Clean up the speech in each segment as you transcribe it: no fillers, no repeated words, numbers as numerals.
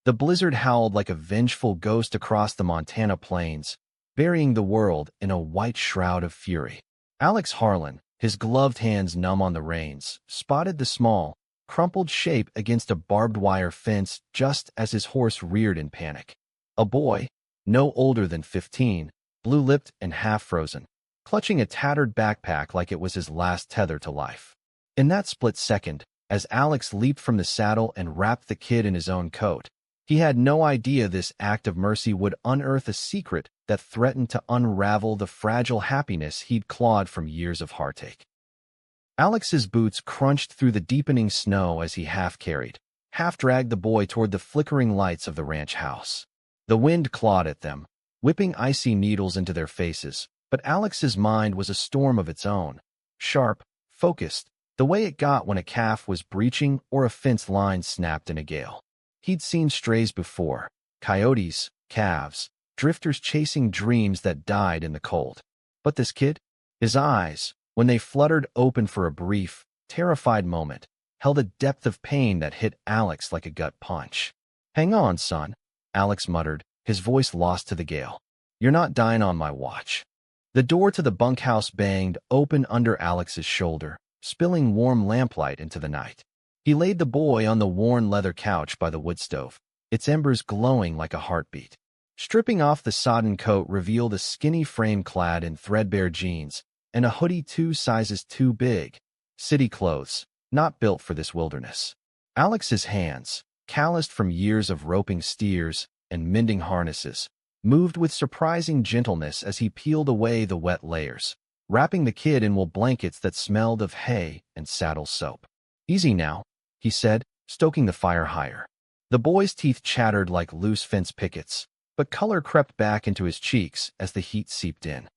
The blizzard howled like a vengeful ghost across the Montana plains, burying the world in a white shroud of fury. Alex Harlan, his gloved hands numb on the reins, spotted the small, crumpled shape against a barbed wire fence just as his horse reared in panic. A boy, no older than 15, blue-lipped and half-frozen, clutching a tattered backpack like it was his last tether to life. In that split second, as Alex leaped from the saddle and wrapped the kid in his own coat, he had no idea this act of mercy would unearth a secret that threatened to unravel the fragile happiness he'd clawed from years of heartache. Alex's boots crunched through the deepening snow as he half-carried, half-dragged the boy toward the flickering lights of the ranch house. The wind clawed at them, whipping icy needles into their faces, but Alex's mind was a storm of its own, sharp, focused, the way it got when a calf was breaching or a fence line snapped in a gale. He'd seen strays before, coyotes, calves, drifters chasing dreams that died in the cold. But this kid? His eyes, when they fluttered open for a brief, terrified moment, held a depth of pain that hit Alex like a gut punch. "Hang on, son," Alex muttered, his voice lost to the gale. "You're not dying on my watch." The door to the bunkhouse banged open under Alex's shoulder, spilling warm lamplight into the night. He laid the boy on the worn leather couch by the wood stove, its embers glowing like a heartbeat. Stripping off the sodden coat revealed a skinny frame clad in threadbare jeans and a hoodie 2 sizes too big. City clothes, not built for this wilderness. Alex's hands, calloused from years of roping steers and mending harnesses, moved with surprising gentleness as he peeled away the wet layers, wrapping the kid in wool blankets that smelled of hay and saddle soap. "Easy now," he said, stoking the fire higher. The boy's teeth chattered like loose fence pickets, but color crept back into his cheeks as the heat seeped in.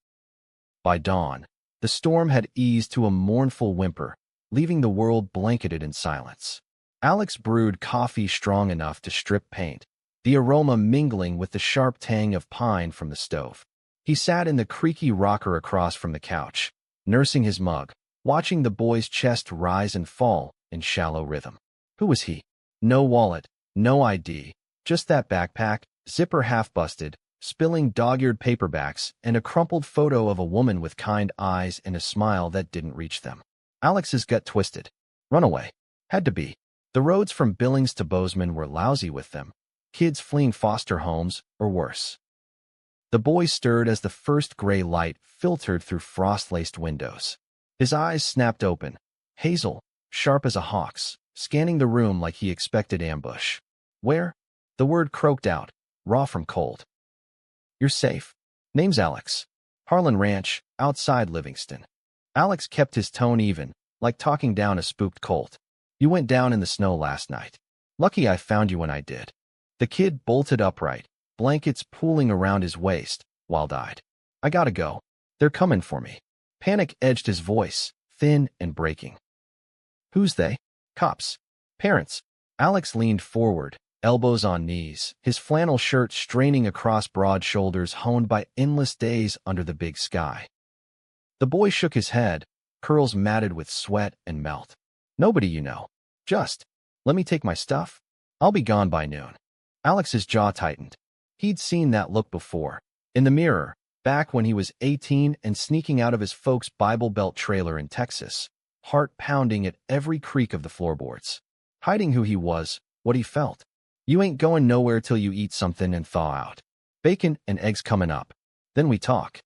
By dawn, the storm had eased to a mournful whimper, leaving the world blanketed in silence. Alex brewed coffee strong enough to strip paint, the aroma mingling with the sharp tang of pine from the stove. He sat in the creaky rocker across from the couch, nursing his mug, watching the boy's chest rise and fall in shallow rhythm. Who was he? No wallet, no ID, just that backpack, zipper half-busted, spilling dog-eared paperbacks, and a crumpled photo of a woman with kind eyes and a smile that didn't reach them. Alex's gut twisted. Runaway. Had to be. The roads from Billings to Bozeman were lousy with them. Kids fleeing foster homes, or worse. The boy stirred as the first gray light filtered through frost-laced windows. His eyes snapped open, hazel, sharp as a hawk's, scanning the room like he expected ambush. "Where?" The word croaked out, raw from cold. "You're safe. Name's Alex. Harlan Ranch, outside Livingston." Alex kept his tone even, like talking down a spooked colt. "You went down in the snow last night. Lucky I found you when I did." The kid bolted upright, blankets pooling around his waist, wild-eyed. "I gotta go. They're coming for me." Panic edged his voice, thin and breaking. "Who's they?" "Cops. Parents." Alex leaned forward, elbows on knees, his flannel shirt straining across broad shoulders honed by endless days under the big sky. The boy shook his head, curls matted with sweat and melt. "Nobody you know. Just, let me take my stuff. I'll be gone by noon." Alex's jaw tightened. He'd seen that look before, in the mirror, back when he was 18 and sneaking out of his folks' Bible Belt trailer in Texas, heart pounding at every creak of the floorboards. Hiding who he was, what he felt. "You ain't going nowhere till you eat something and thaw out. Bacon and eggs coming up. Then we talk."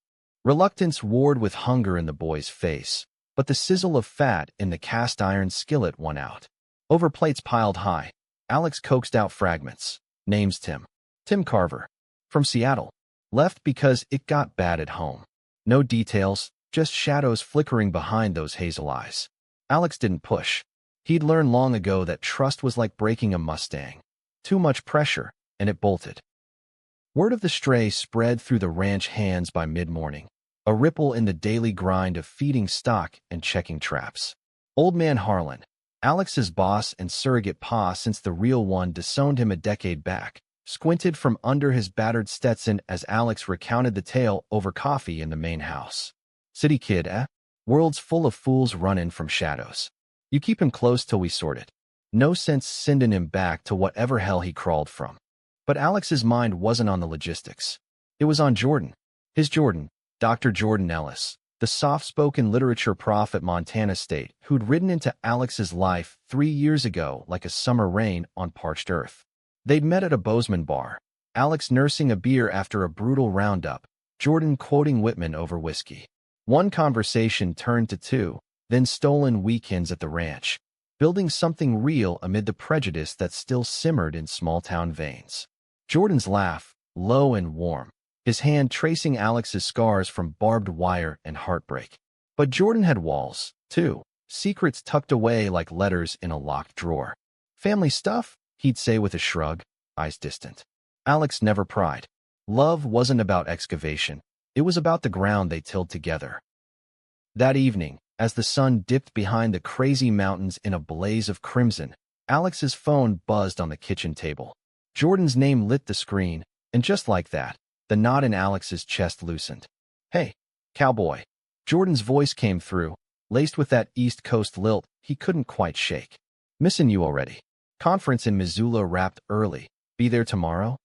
Reluctance warred with hunger in the boy's face, but the sizzle of fat in the cast-iron skillet won out. Over plates piled high, Alex coaxed out fragments. Name's Tim. Tim Carver. From Seattle. Left because it got bad at home. No details, just shadows flickering behind those hazel eyes. Alex didn't push. He'd learned long ago that trust was like breaking a Mustang. Too much pressure, and it bolted. Word of the stray spread through the ranch hands by mid-morning, a ripple in the daily grind of feeding stock and checking traps. Old Man Harlan, Alex's boss and surrogate pa since the real one disowned him a decade back, squinted from under his battered Stetson as Alex recounted the tale over coffee in the main house. "City kid, eh? World's full of fools running from shadows. You keep him close till we sort it. No sense sending him back to whatever hell he crawled from." But Alex's mind wasn't on the logistics. It was on Jordan. His Jordan, Dr. Jordan Ellis, the soft-spoken literature prof at Montana State, who'd ridden into Alex's life 3 years ago like a summer rain on parched earth. They'd met at a Bozeman bar, Alex nursing a beer after a brutal roundup, Jordan quoting Whitman over whiskey. One conversation turned to two, then stolen weekends at the ranch, building something real amid the prejudice that still simmered in small-town veins. Jordan's laugh, low and warm, his hand tracing Alex's scars from barbed wire and heartbreak. But Jordan had walls, too, secrets tucked away like letters in a locked drawer. Family stuff, he'd say with a shrug, eyes distant. Alex never pried. Love wasn't about excavation. It was about the ground they tilled together. That evening, as the sun dipped behind the crazy mountains in a blaze of crimson, Alex's phone buzzed on the kitchen table. Jordan's name lit the screen, and just like that, the knot in Alex's chest loosened. "Hey, cowboy." Jordan's voice came through, laced with that East Coast lilt he couldn't quite shake. "Missing you already. Conference in Missoula wrapped early. Be there tomorrow?"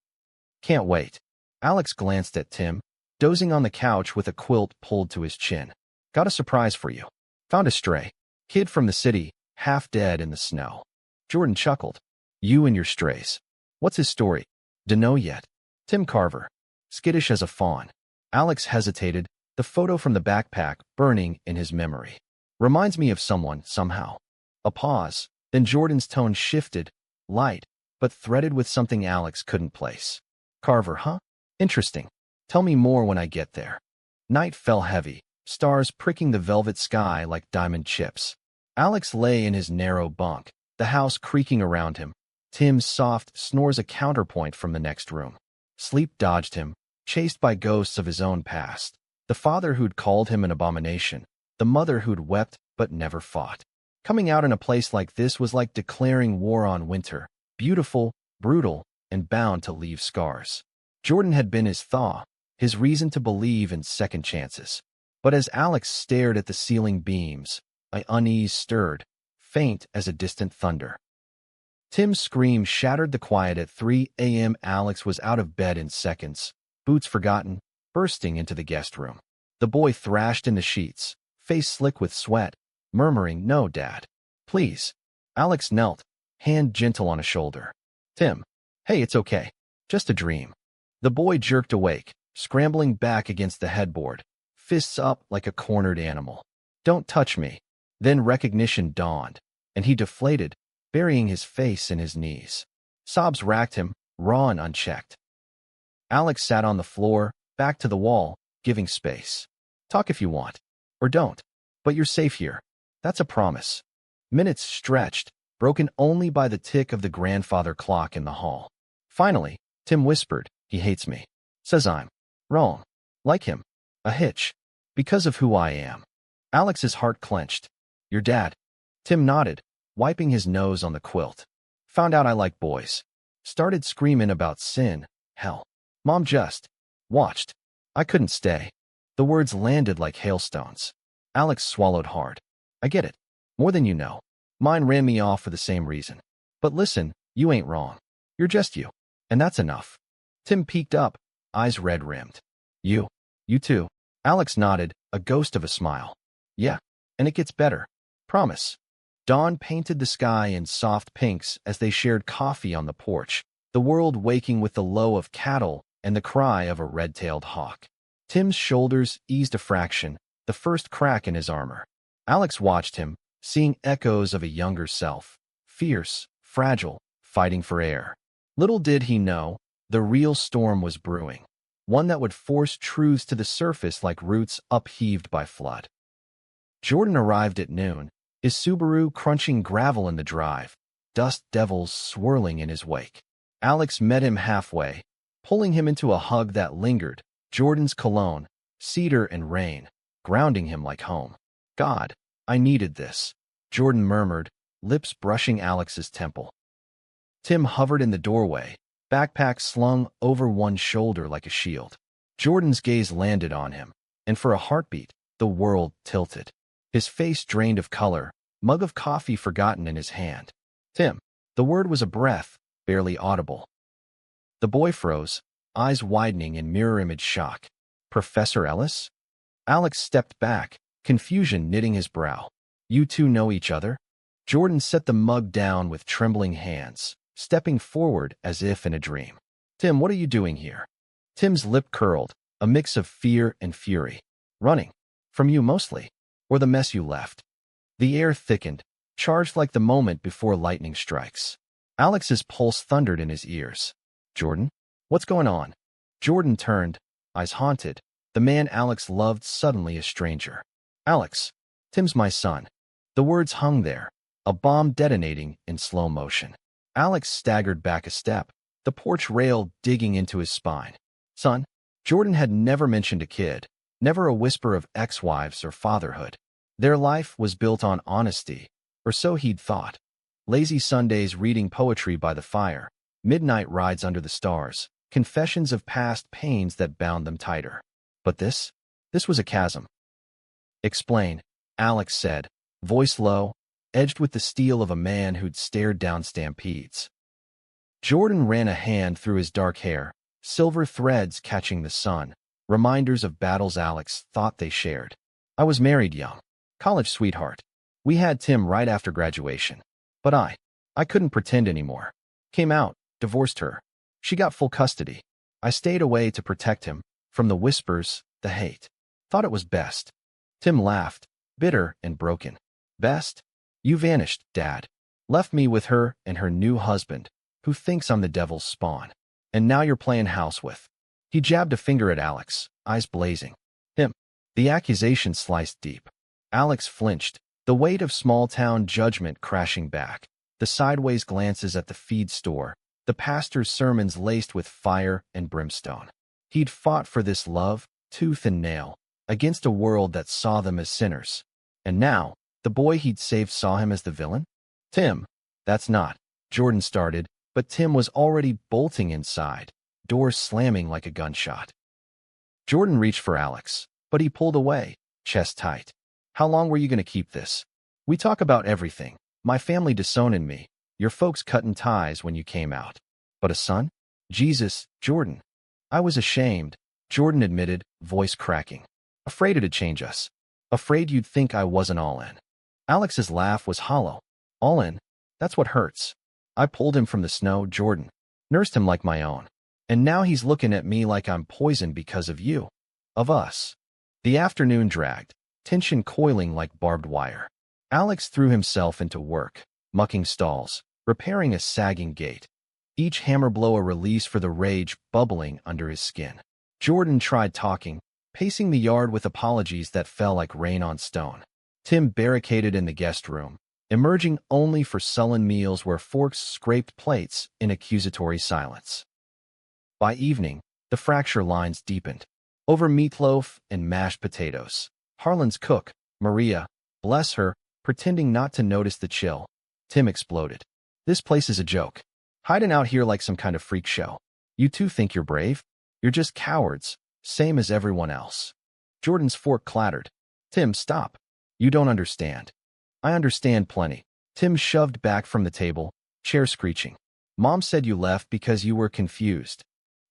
"Can't wait." Alex glanced at Tim, dozing on the couch with a quilt pulled to his chin. "Got a surprise for you. Found a stray kid from the city, half dead in the snow." Jordan chuckled. "You and your strays. What's his story?" "Dunno yet. Tim Carver. Skittish as a fawn." Alex hesitated, the photo from the backpack burning in his memory. "Reminds me of someone, somehow." A pause, then Jordan's tone shifted, light, but threaded with something Alex couldn't place. "Carver, huh? Interesting. Tell me more when I get there." Night fell heavy, stars pricking the velvet sky like diamond chips. Alex lay in his narrow bunk, the house creaking around him. Tim's soft snores a counterpoint from the next room. Sleep dodged him, chased by ghosts of his own past. The father who'd called him an abomination, the mother who'd wept but never fought. Coming out in a place like this was like declaring war on winter, beautiful, brutal, and bound to leave scars. Jordan had been his thaw, his reason to believe in second chances. But as Alex stared at the ceiling beams, an unease stirred, faint as a distant thunder. Tim's scream shattered the quiet at 3 a.m. Alex was out of bed in seconds, boots forgotten, bursting into the guest room. The boy thrashed in the sheets, face slick with sweat, murmuring, "No, Dad. Please." Alex knelt, hand gentle on a shoulder. "Tim. Hey, it's okay. Just a dream." The boy jerked awake, scrambling back against the headboard, fists up like a cornered animal. "Don't touch me." Then recognition dawned, and he deflated, burying his face in his knees. Sobs racked him, raw and unchecked. Alex sat on the floor, back to the wall, giving space. "Talk if you want. Or don't. But you're safe here. That's a promise." Minutes stretched, broken only by the tick of the grandfather clock in the hall. Finally, Tim whispered, "He hates me. Says I'm wrong. Like him. A hitch. Because of who I am." Alex's heart clenched. "Your dad?" Tim nodded, wiping his nose on the quilt. "Found out I like boys. Started screaming about sin, hell. Mom just watched. I couldn't stay." The words landed like hailstones. Alex swallowed hard. "I get it. More than you know. Mine ran me off for the same reason. But listen, you ain't wrong. You're just you. And that's enough." Tim peeked up, eyes red-rimmed. You too." Alex nodded, a ghost of a smile. "Yeah, and it gets better. Promise." Dawn painted the sky in soft pinks as they shared coffee on the porch, the world waking with the low of cattle and the cry of a red-tailed hawk. Tim's shoulders eased a fraction, the first crack in his armor. Alex watched him, seeing echoes of a younger self, fierce, fragile, fighting for air. Little did he know, the real storm was brewing, one that would force truths to the surface like roots upheaved by flood. Jordan arrived at noon, his Subaru crunching gravel in the drive, dust devils swirling in his wake. Alex met him halfway, pulling him into a hug that lingered, Jordan's cologne, cedar and rain, grounding him like home. "God, I needed this," Jordan murmured, lips brushing Alex's temple. Tim hovered in the doorway, backpack slung over one shoulder like a shield. Jordan's gaze landed on him, and for a heartbeat, the world tilted. His face drained of color, mug of coffee forgotten in his hand. "Tim." The word was a breath, barely audible. The boy froze, eyes widening in mirror image shock. Professor Ellis? Alex stepped back, confusion knitting his brow. You two know each other? Jordan set the mug down with trembling hands, stepping forward as if in a dream. Tim, what are you doing here? Tim's lip curled, a mix of fear and fury. Running. From you mostly. Or the mess you left. The air thickened, charged like the moment before lightning strikes. Alex's pulse thundered in his ears. Jordan? What's going on? Jordan turned, eyes haunted. The man Alex loved suddenly a stranger. Alex. Tim's my son. The words hung there, a bomb detonating in slow motion. Alex staggered back a step, the porch rail digging into his spine. Son? Jordan had never mentioned a kid, never a whisper of ex-wives or fatherhood. Their life was built on honesty, or so he'd thought. Lazy Sundays reading poetry by the fire, midnight rides under the stars, confessions of past pains that bound them tighter. But this was a chasm. Explain, Alex said, voice low, edged with the steel of a man who'd stared down stampedes. Jordan ran a hand through his dark hair, silver threads catching the sun, reminders of battles Alex thought they shared. I was married young, college sweetheart. We had Tim right after graduation. But I couldn't pretend anymore. Came out, divorced her. She got full custody. I stayed away to protect him, from the whispers, the hate. Thought it was best. Tim laughed, bitter and broken. Best? You vanished, Dad. Left me with her and her new husband, who thinks I'm the devil's spawn. And now you're playing house with. He jabbed a finger at Alex, eyes blazing. Him. The accusation sliced deep. Alex flinched, the weight of small-town judgment crashing back, the sideways glances at the feed store, the pastor's sermons laced with fire and brimstone. He'd fought for this love, tooth and nail, against a world that saw them as sinners. And now, the boy he'd saved saw him as the villain? Tim. That's not. Jordan started, but Tim was already bolting inside, doors slamming like a gunshot. Jordan reached for Alex, but he pulled away, chest tight. How long were you going to keep this? We talk about everything. My family disowning me, your folks cutting ties when you came out. But a son? Jesus, Jordan. I was ashamed, Jordan admitted, voice cracking. Afraid it'd change us. Afraid you'd think I wasn't all in. Alex's laugh was hollow. All in? That's what hurts. I pulled him from the snow, Jordan. Nursed him like my own. And now he's looking at me like I'm poisoned because of you. Of us. The afternoon dragged, tension coiling like barbed wire. Alex threw himself into work, mucking stalls, repairing a sagging gate. Each hammer blow a release for the rage bubbling under his skin. Jordan tried talking, pacing the yard with apologies that fell like rain on stone. Tim barricaded in the guest room, emerging only for sullen meals where forks scraped plates in accusatory silence. By evening, the fracture lines deepened. Over meatloaf and mashed potatoes, Harlan's cook, Miah, bless her, pretending not to notice the chill. Tim exploded. This place is a joke. Hiding out here like some kind of freak show. You two think you're brave? You're just cowards, same as everyone else. Jordan's fork clattered. Tim, stop. You don't understand. I understand plenty. Tim shoved back from the table, chair screeching. Mom said you left because you were confused.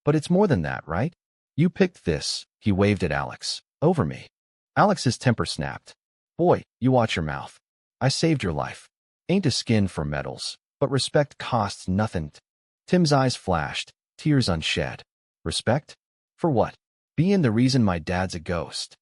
But it's more than that, right? You picked this, he waved at Alex, over me. Alex's temper snapped. Boy, you watch your mouth. I saved your life. Ain't a skin for medals, but respect costs nothing. Tim's eyes flashed, tears unshed. Respect? For what? Being the reason my dad's a ghost.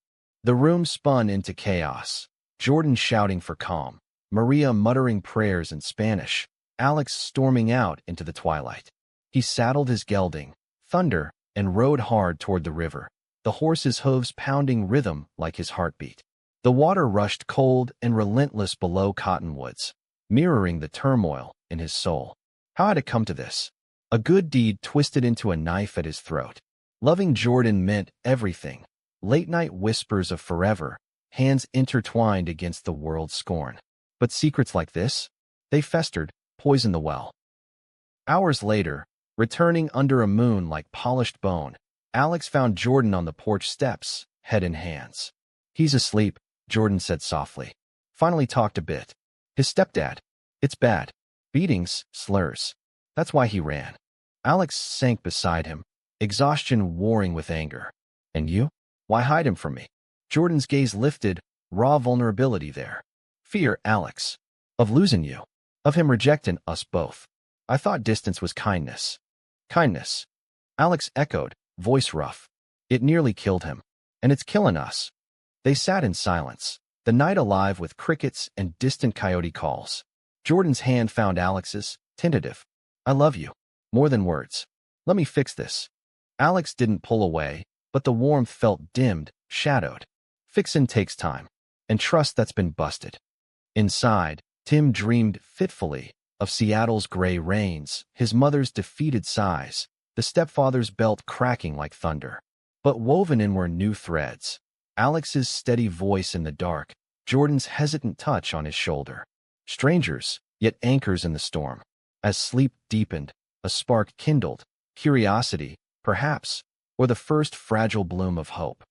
The room spun into chaos. Jordan shouting for calm, Miah muttering prayers in Spanish, Alex storming out into the twilight. He saddled his gelding, Thunder, and rode hard toward the river, the horse's hooves pounding rhythm like his heartbeat. The water rushed cold and relentless below cottonwoods, mirroring the turmoil in his soul. How had it come to this? A good deed twisted into a knife at his throat. Loving Jordan meant everything. Late-night whispers of forever, hands intertwined against the world's scorn. But secrets like this? They festered, poisoned the well. Hours later, returning under a moon like polished bone, Alex found Jordan on the porch steps, head in hands. He's asleep, Jordan said softly. Finally talked a bit. His stepdad. It's bad. Beatings, slurs. That's why he ran. Alex sank beside him, exhaustion warring with anger. And you? Why hide him from me? Jordan's gaze lifted, raw vulnerability there. Fear, Alex. Of losing you. Of him rejecting us both. I thought distance was kindness. Kindness. Alex echoed, voice rough. It nearly killed him. And it's killing us. They sat in silence, the night alive with crickets and distant coyote calls. Jordan's hand found Alex's, tentative. I love you. More than words. Let me fix this. Alex didn't pull away, but the warmth felt dimmed, shadowed. Fixin' takes time. And trust that's been busted. Inside, Tim dreamed fitfully of Seattle's gray rains, his mother's defeated sighs, the stepfather's belt cracking like thunder. But woven in were new threads. Alex's steady voice in the dark, Jordan's hesitant touch on his shoulder. Strangers, yet anchors in the storm. As sleep deepened, a spark kindled, curiosity, perhaps, or the first fragile bloom of hope.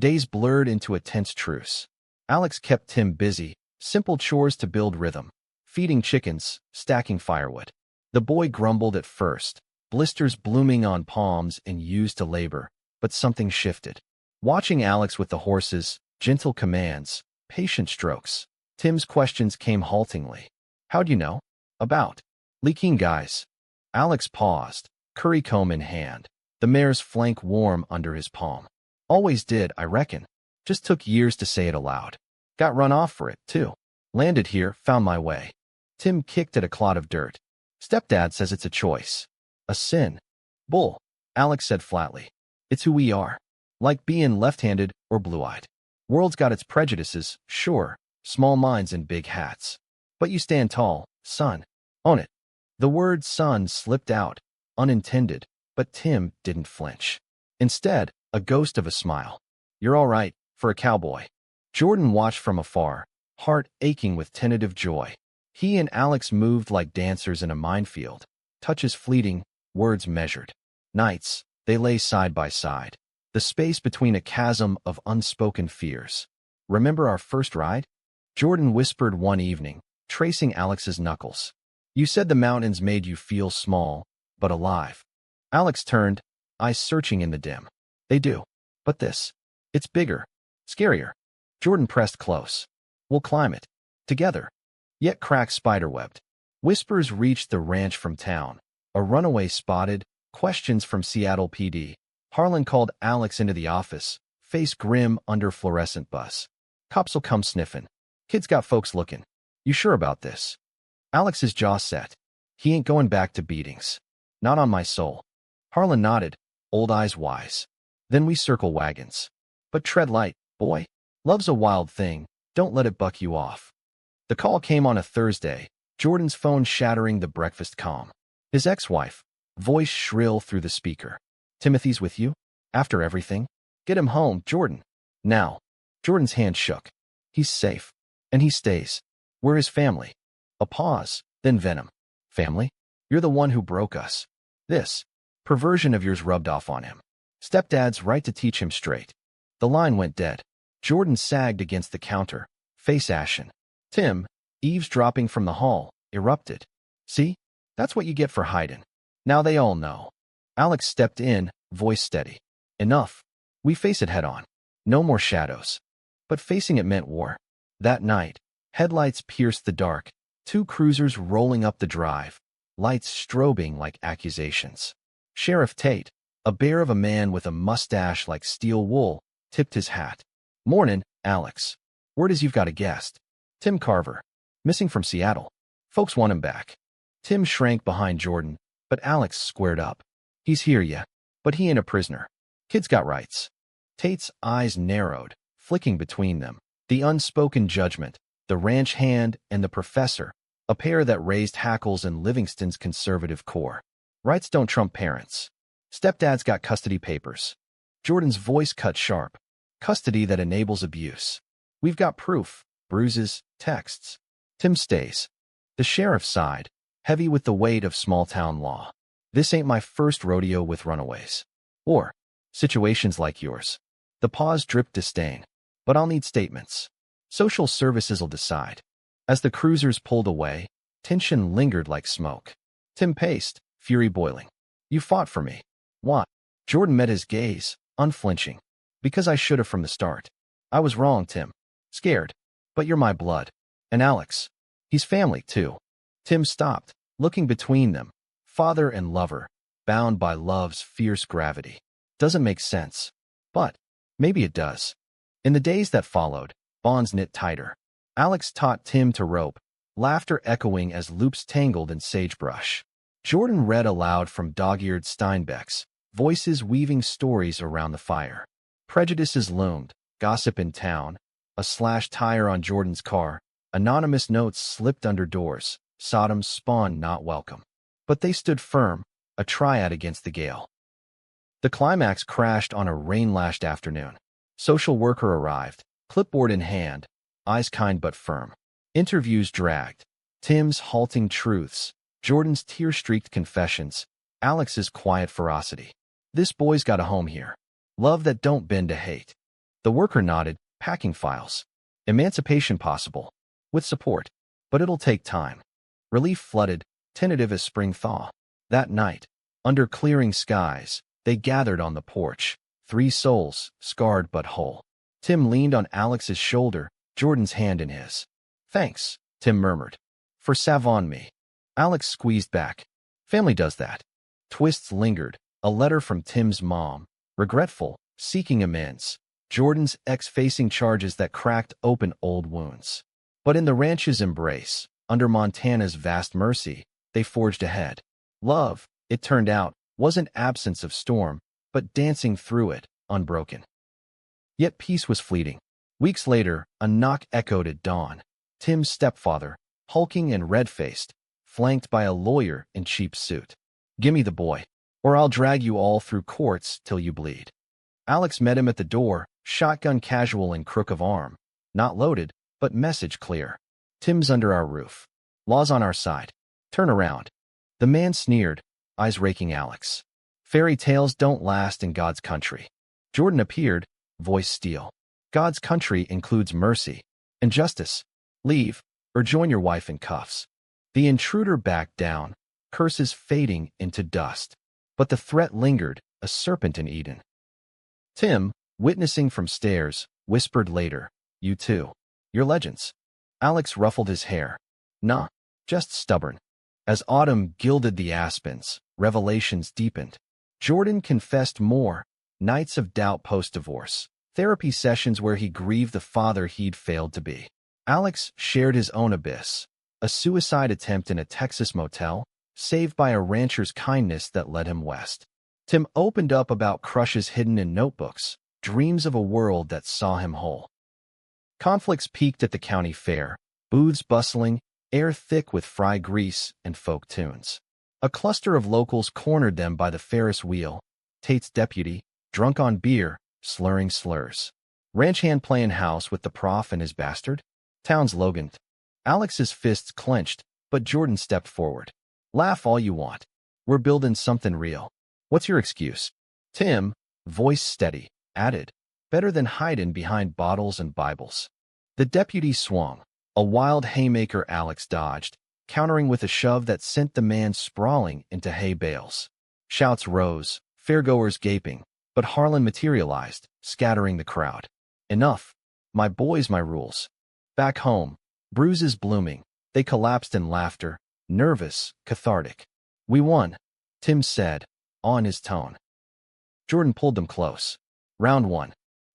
Days blurred into a tense truce. Alex kept Tim busy, simple chores to build rhythm, feeding chickens, stacking firewood. The boy grumbled at first, blisters blooming on palms and used to labor, but something shifted. Watching Alex with the horses, gentle commands, patient strokes, Tim's questions came haltingly. How'd you know? About. Leaking guys. Alex paused, curry comb in hand, the mare's flank warm under his palm. Always did, I reckon. Just took years to say it aloud. Got run off for it, too. Landed here, found my way. Tim kicked at a clod of dirt. Stepdad says it's a choice. A sin. Bull, Alex said flatly. It's who we are. Like being left-handed or blue-eyed. World's got its prejudices, sure, small minds and big hats. But you stand tall, son. Own it. The word son slipped out, unintended, but Tim didn't flinch. Instead, a ghost of a smile. You're all right, for a cowboy. Jordan watched from afar, heart aching with tentative joy. He and Alex moved like dancers in a minefield, touches fleeting, words measured. Nights, they lay side by side, the space between a chasm of unspoken fears. Remember our first ride? Jordan whispered one evening, tracing Alex's knuckles. You said the mountains made you feel small, but alive. Alex turned, eyes searching in the dim. They do. But this. It's bigger. Scarier. Jordan pressed close. We'll climb it. Together. Yet cracks spiderwebbed. Whispers reached the ranch from town. A runaway spotted. Questions from Seattle PD. Harlan called Alex into the office. Face grim under fluorescent bus. Cops'll come sniffin'. Kids got folks looking. You sure about this? Alex's jaw set. He ain't going back to beatings. Not on my soul. Harlan nodded, old eyes wise. Then we circle wagons. But tread light, boy. Love's a wild thing. Don't let it buck you off. The call came on a Thursday, Jordan's phone shattering the breakfast calm. His ex-wife, voice shrill through the speaker. Timothy's with you? After everything? Get him home, Jordan. Now. Jordan's hand shook. He's safe. And he stays. We're his family. A pause, then venom. Family? You're the one who broke us. This perversion of yours rubbed off on him. Stepdad's right to teach him straight. The line went dead. Jordan sagged against the counter, face ashen. Tim, eavesdropping from the hall, erupted. See? That's what you get for hiding. Now they all know. Alex stepped in, voice steady. Enough. We face it head on. No more shadows. But facing it meant war. That night, headlights pierced the dark, two cruisers rolling up the drive, lights strobing like accusations. Sheriff Tate, a bear of a man with a mustache like steel wool, tipped his hat. Mornin', Alex. Word is you've got a guest. Tim Carver. Missing from Seattle. Folks want him back. Tim shrank behind Jordan, but Alex squared up. He's here, yeah, but he ain't a prisoner. Kid's got rights. Tate's eyes narrowed, flicking between them. The unspoken judgment, the ranch hand and the professor, a pair that raised hackles in Livingston's conservative core. Rights don't trump parents. Stepdad's got custody papers. Jordan's voice cut sharp. Custody that enables abuse. We've got proof, bruises, texts. Tim stays. The sheriff sighed, heavy with the weight of small-town law. This ain't my first rodeo with runaways. Or situations like yours. The pause dripped disdain. But I'll need statements. Social services'll decide. As the cruisers pulled away, tension lingered like smoke. Tim paced, fury boiling. You fought for me. Why? Jordan met his gaze, unflinching. Because I should have from the start. I was wrong, Tim. Scared. But you're my blood. And Alex. He's family, too. Tim stopped, looking between them. Father and lover, bound by love's fierce gravity. Doesn't make sense. But maybe it does. In the days that followed, bonds knit tighter. Alex taught Tim to rope, laughter echoing as loops tangled in sagebrush. Jordan read aloud from dog-eared Steinbecks, voices weaving stories around the fire. Prejudices loomed, gossip in town, a slashed tire on Jordan's car, anonymous notes slipped under doors, Sodom's spawn not welcome. But they stood firm, a triad against the gale. The climax crashed on a rain-lashed afternoon. Social worker arrived, clipboard in hand, eyes kind but firm. Interviews dragged. Tim's halting truths, Jordan's tear-streaked confessions, Alex's quiet ferocity. This boy's got a home here. Love that don't bend to hate. The worker nodded, packing files. Emancipation possible. With support. But it'll take time. Relief flooded, tentative as spring thaw. That night, under clearing skies, they gathered on the porch. 3 souls, scarred but whole. Tim leaned on Alex's shoulder, Jordan's hand in his. Thanks, Tim murmured. For savon me. Alex squeezed back. Family does that. Twists lingered. A letter from Tim's mom. Regretful, seeking amends. Jordan's ex facing charges that cracked open old wounds. But in the ranch's embrace, under Montana's vast mercy, they forged ahead. Love, it turned out, wasn't absence of storm, but dancing through it, unbroken. Yet peace was fleeting. Weeks later, a knock echoed at dawn. Tim's stepfather, hulking and red-faced, flanked by a lawyer in cheap suit. Gimme the boy, or I'll drag you all through courts till you bleed. Alex met him at the door, shotgun casual and crook of arm. Not loaded, but message clear. Tim's under our roof. Law's on our side. Turn around. The man sneered, eyes raking Alex. Fairy tales don't last in God's country. Jordan appeared, voice steel. God's country includes mercy and justice. Leave, or join your wife in cuffs. The intruder backed down, curses fading into dust. But the threat lingered, a serpent in Eden. Tim, witnessing from stairs, whispered later, You too. You're legends. Alex ruffled his hair. Nah, just stubborn. As autumn gilded the aspens, revelations deepened. Jordan confessed more, nights of doubt post-divorce, therapy sessions where he grieved the father he'd failed to be. Alex shared his own abyss, a suicide attempt in a Texas motel, saved by a rancher's kindness that led him west. Tim opened up about crushes hidden in notebooks, dreams of a world that saw him whole. Conflicts peaked at the county fair, booths bustling, air thick with fry grease and folk tunes. A cluster of locals cornered them by the Ferris wheel, Tate's deputy, drunk on beer, slurring slurs. Ranch hand playing house with the prof and his bastard? Town's Logan. Alex's fists clenched, but Jordan stepped forward. Laugh all you want. We're building something real. What's your excuse? Tim, voice steady, added. Better than hiding behind bottles and Bibles. The deputy swung. A wild haymaker Alex dodged, countering with a shove that sent the man sprawling into hay bales. Shouts rose, fairgoers gaping, but Harlan materialized, scattering the crowd. Enough. My boys, my rules. Back home, bruises blooming, they collapsed in laughter, nervous, cathartic. We won, Tim said, awe in his tone. Jordan pulled them close. Round 1.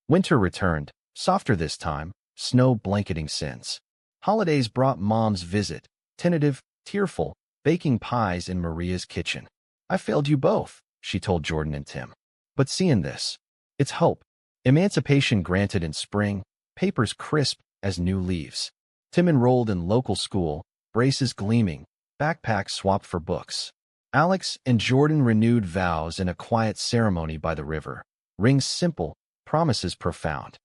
Winter returned, softer this time, snow blanketing sins. Holidays brought Mom's visit, tentative, tearful, baking pies in Maria's kitchen. I failed you both, she told Jordan and Tim. But seeing this, it's hope. Emancipation granted in spring, papers crisp as new leaves. Tim enrolled in local school, braces gleaming, backpacks swapped for books. Alex and Jordan renewed vows in a quiet ceremony by the river. Rings simple, promises profound.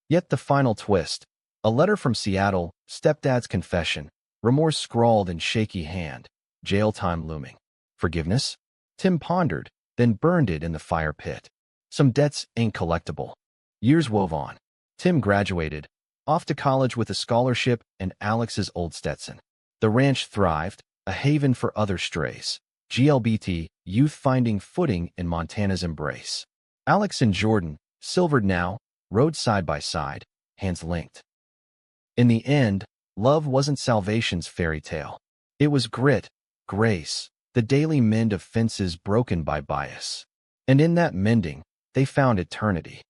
Yet the final twist. A letter from Seattle, stepdad's confession, remorse scrawled in shaky hand, jail time looming. Forgiveness? Tim pondered, then burned it in the fire pit. Some debts ain't collectible. Years wove on. Tim graduated, off to college with a scholarship and Alex's old Stetson. The ranch thrived, a haven for other strays. GLBT, youth finding footing in Montana's embrace. Alex and Jordan, silvered now, rode side by side, hands linked. In the end, love wasn't salvation's fairy tale. It was grit, grace, the daily mend of fences broken by bias. And in that mending, they found eternity.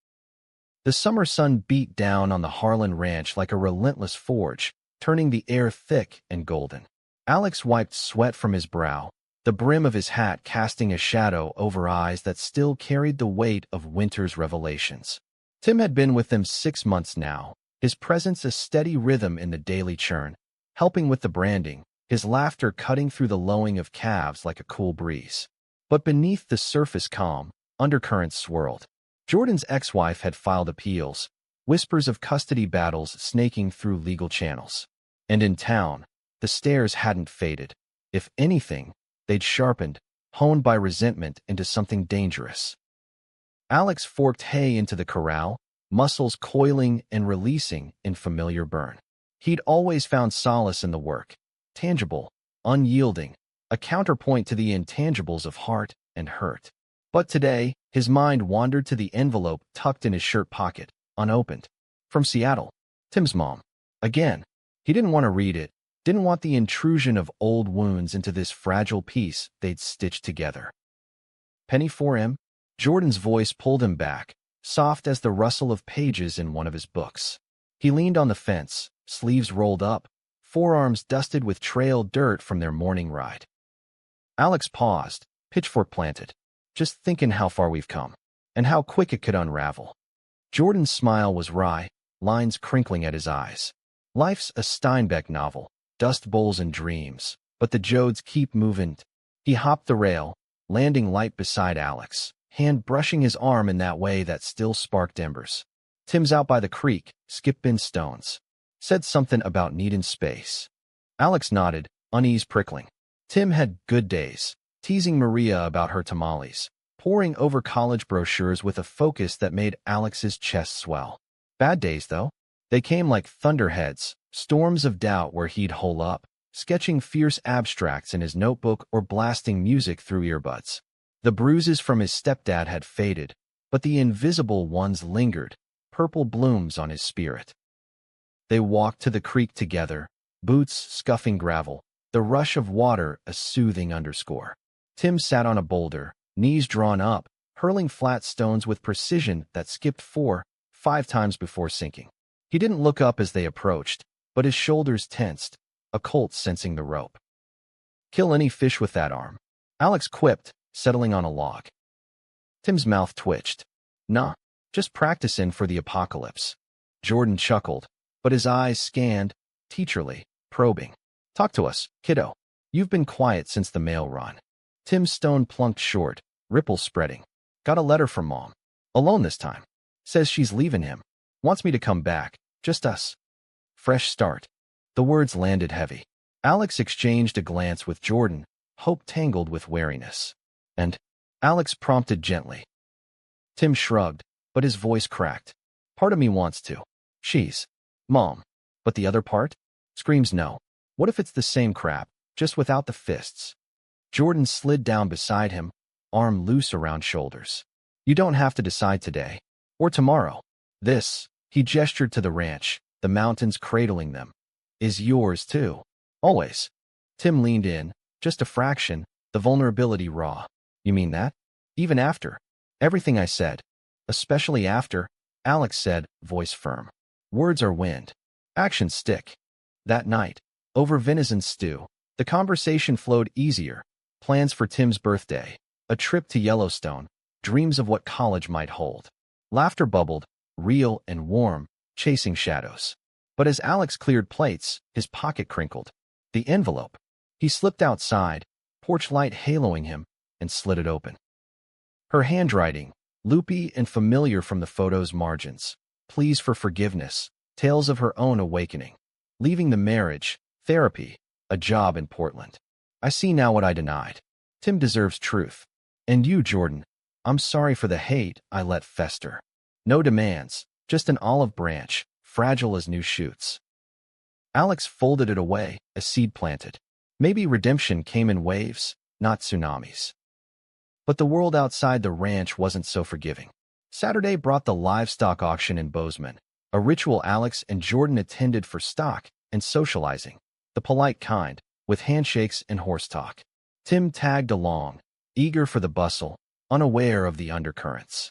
The summer sun beat down on the Harlan ranch like a relentless forge, turning the air thick and golden. Alex wiped sweat from his brow, the brim of his hat casting a shadow over eyes that still carried the weight of winter's revelations. Tim had been with them 6 months now, his presence a steady rhythm in the daily churn, helping with the branding, his laughter cutting through the lowing of calves like a cool breeze. But beneath the surface calm, undercurrents swirled. Jordan's ex-wife had filed appeals, whispers of custody battles snaking through legal channels. And in town, the stares hadn't faded. If anything, they'd sharpened, honed by resentment into something dangerous. Alex forked hay into the corral, muscles coiling and releasing in familiar burn. He'd always found solace in the work, tangible, unyielding, a counterpoint to the intangibles of heart and hurt. But today, his mind wandered to the envelope tucked in his shirt pocket, unopened. From Seattle, Tim's mom. Again, he didn't want to read it, didn't want the intrusion of old wounds into this fragile piece they'd stitched together. Penny for him? Jordan's voice pulled him back, soft as the rustle of pages in one of his books. He leaned on the fence, sleeves rolled up, forearms dusted with trail dirt from their morning ride. Alex paused, pitchfork planted, just thinking how far we've come, and how quick it could unravel. Jordan's smile was wry, lines crinkling at his eyes. Life's a Steinbeck novel, dust bowls and dreams, but the Jodes keep moving. He hopped the rail, landing light beside Alex, hand brushing his arm in that way that still sparked embers. Tim's out by the creek, skip bin stones. Said something about needing space. Alex nodded, unease prickling. Tim had good days, teasing Maria about her tamales, poring over college brochures with a focus that made Alex's chest swell. Bad days, though. They came like thunderheads, storms of doubt where he'd hole up, sketching fierce abstracts in his notebook or blasting music through earbuds. The bruises from his stepdad had faded, but the invisible ones lingered, purple blooms on his spirit. They walked to the creek together, boots scuffing gravel, the rush of water a soothing underscore. Tim sat on a boulder, knees drawn up, hurling flat stones with precision that skipped 4, 5 times before sinking. He didn't look up as they approached, but his shoulders tensed, a colt sensing the rope. Kill any fish with that arm, Alex quipped, settling on a log. Tim's mouth twitched. Nah, just practicing for the apocalypse. Jordan chuckled, but his eyes scanned, teacherly, probing. Talk to us, kiddo. You've been quiet since the mail run. Tim's stone plunked short, ripples spreading. Got a letter from Mom. Alone this time. Says she's leaving him. Wants me to come back. Just us. Fresh start. The words landed heavy. Alex exchanged a glance with Jordan, hope tangled with wariness. And Alex prompted gently. Tim shrugged, but his voice cracked. Part of me wants to. She's Mom. But the other part? Screams no. What if it's the same crap, just without the fists? Jordan slid down beside him, arm loose around shoulders. You don't have to decide today. Or tomorrow. This, he gestured to the ranch, the mountains cradling them, is yours too. Always. Tim leaned in, just a fraction, the vulnerability raw. You mean that? Even after? Everything I said. Especially after, Alex said, voice firm. Words are wind. Actions stick. That night, over venison stew, the conversation flowed easier. Plans for Tim's birthday, a trip to Yellowstone, dreams of what college might hold. Laughter bubbled, real and warm, chasing shadows. But as Alex cleared plates, his pocket crinkled. The envelope. He slipped outside, porch light haloing him, and slid it open. Her handwriting, loopy and familiar from the photo's margins. Pleas for forgiveness, tales of her own awakening. Leaving the marriage, therapy, a job in Portland. I see now what I denied. Tim deserves truth. And you, Jordan, I'm sorry for the hate I let fester. No demands, just an olive branch, fragile as new shoots. Alex folded it away, a seed planted. Maybe redemption came in waves, not tsunamis. But the world outside the ranch wasn't so forgiving. Saturday brought the livestock auction in Bozeman, a ritual Alex and Jordan attended for stock and socializing, the polite kind, with handshakes and horse talk. Tim tagged along, eager for the bustle, unaware of the undercurrents.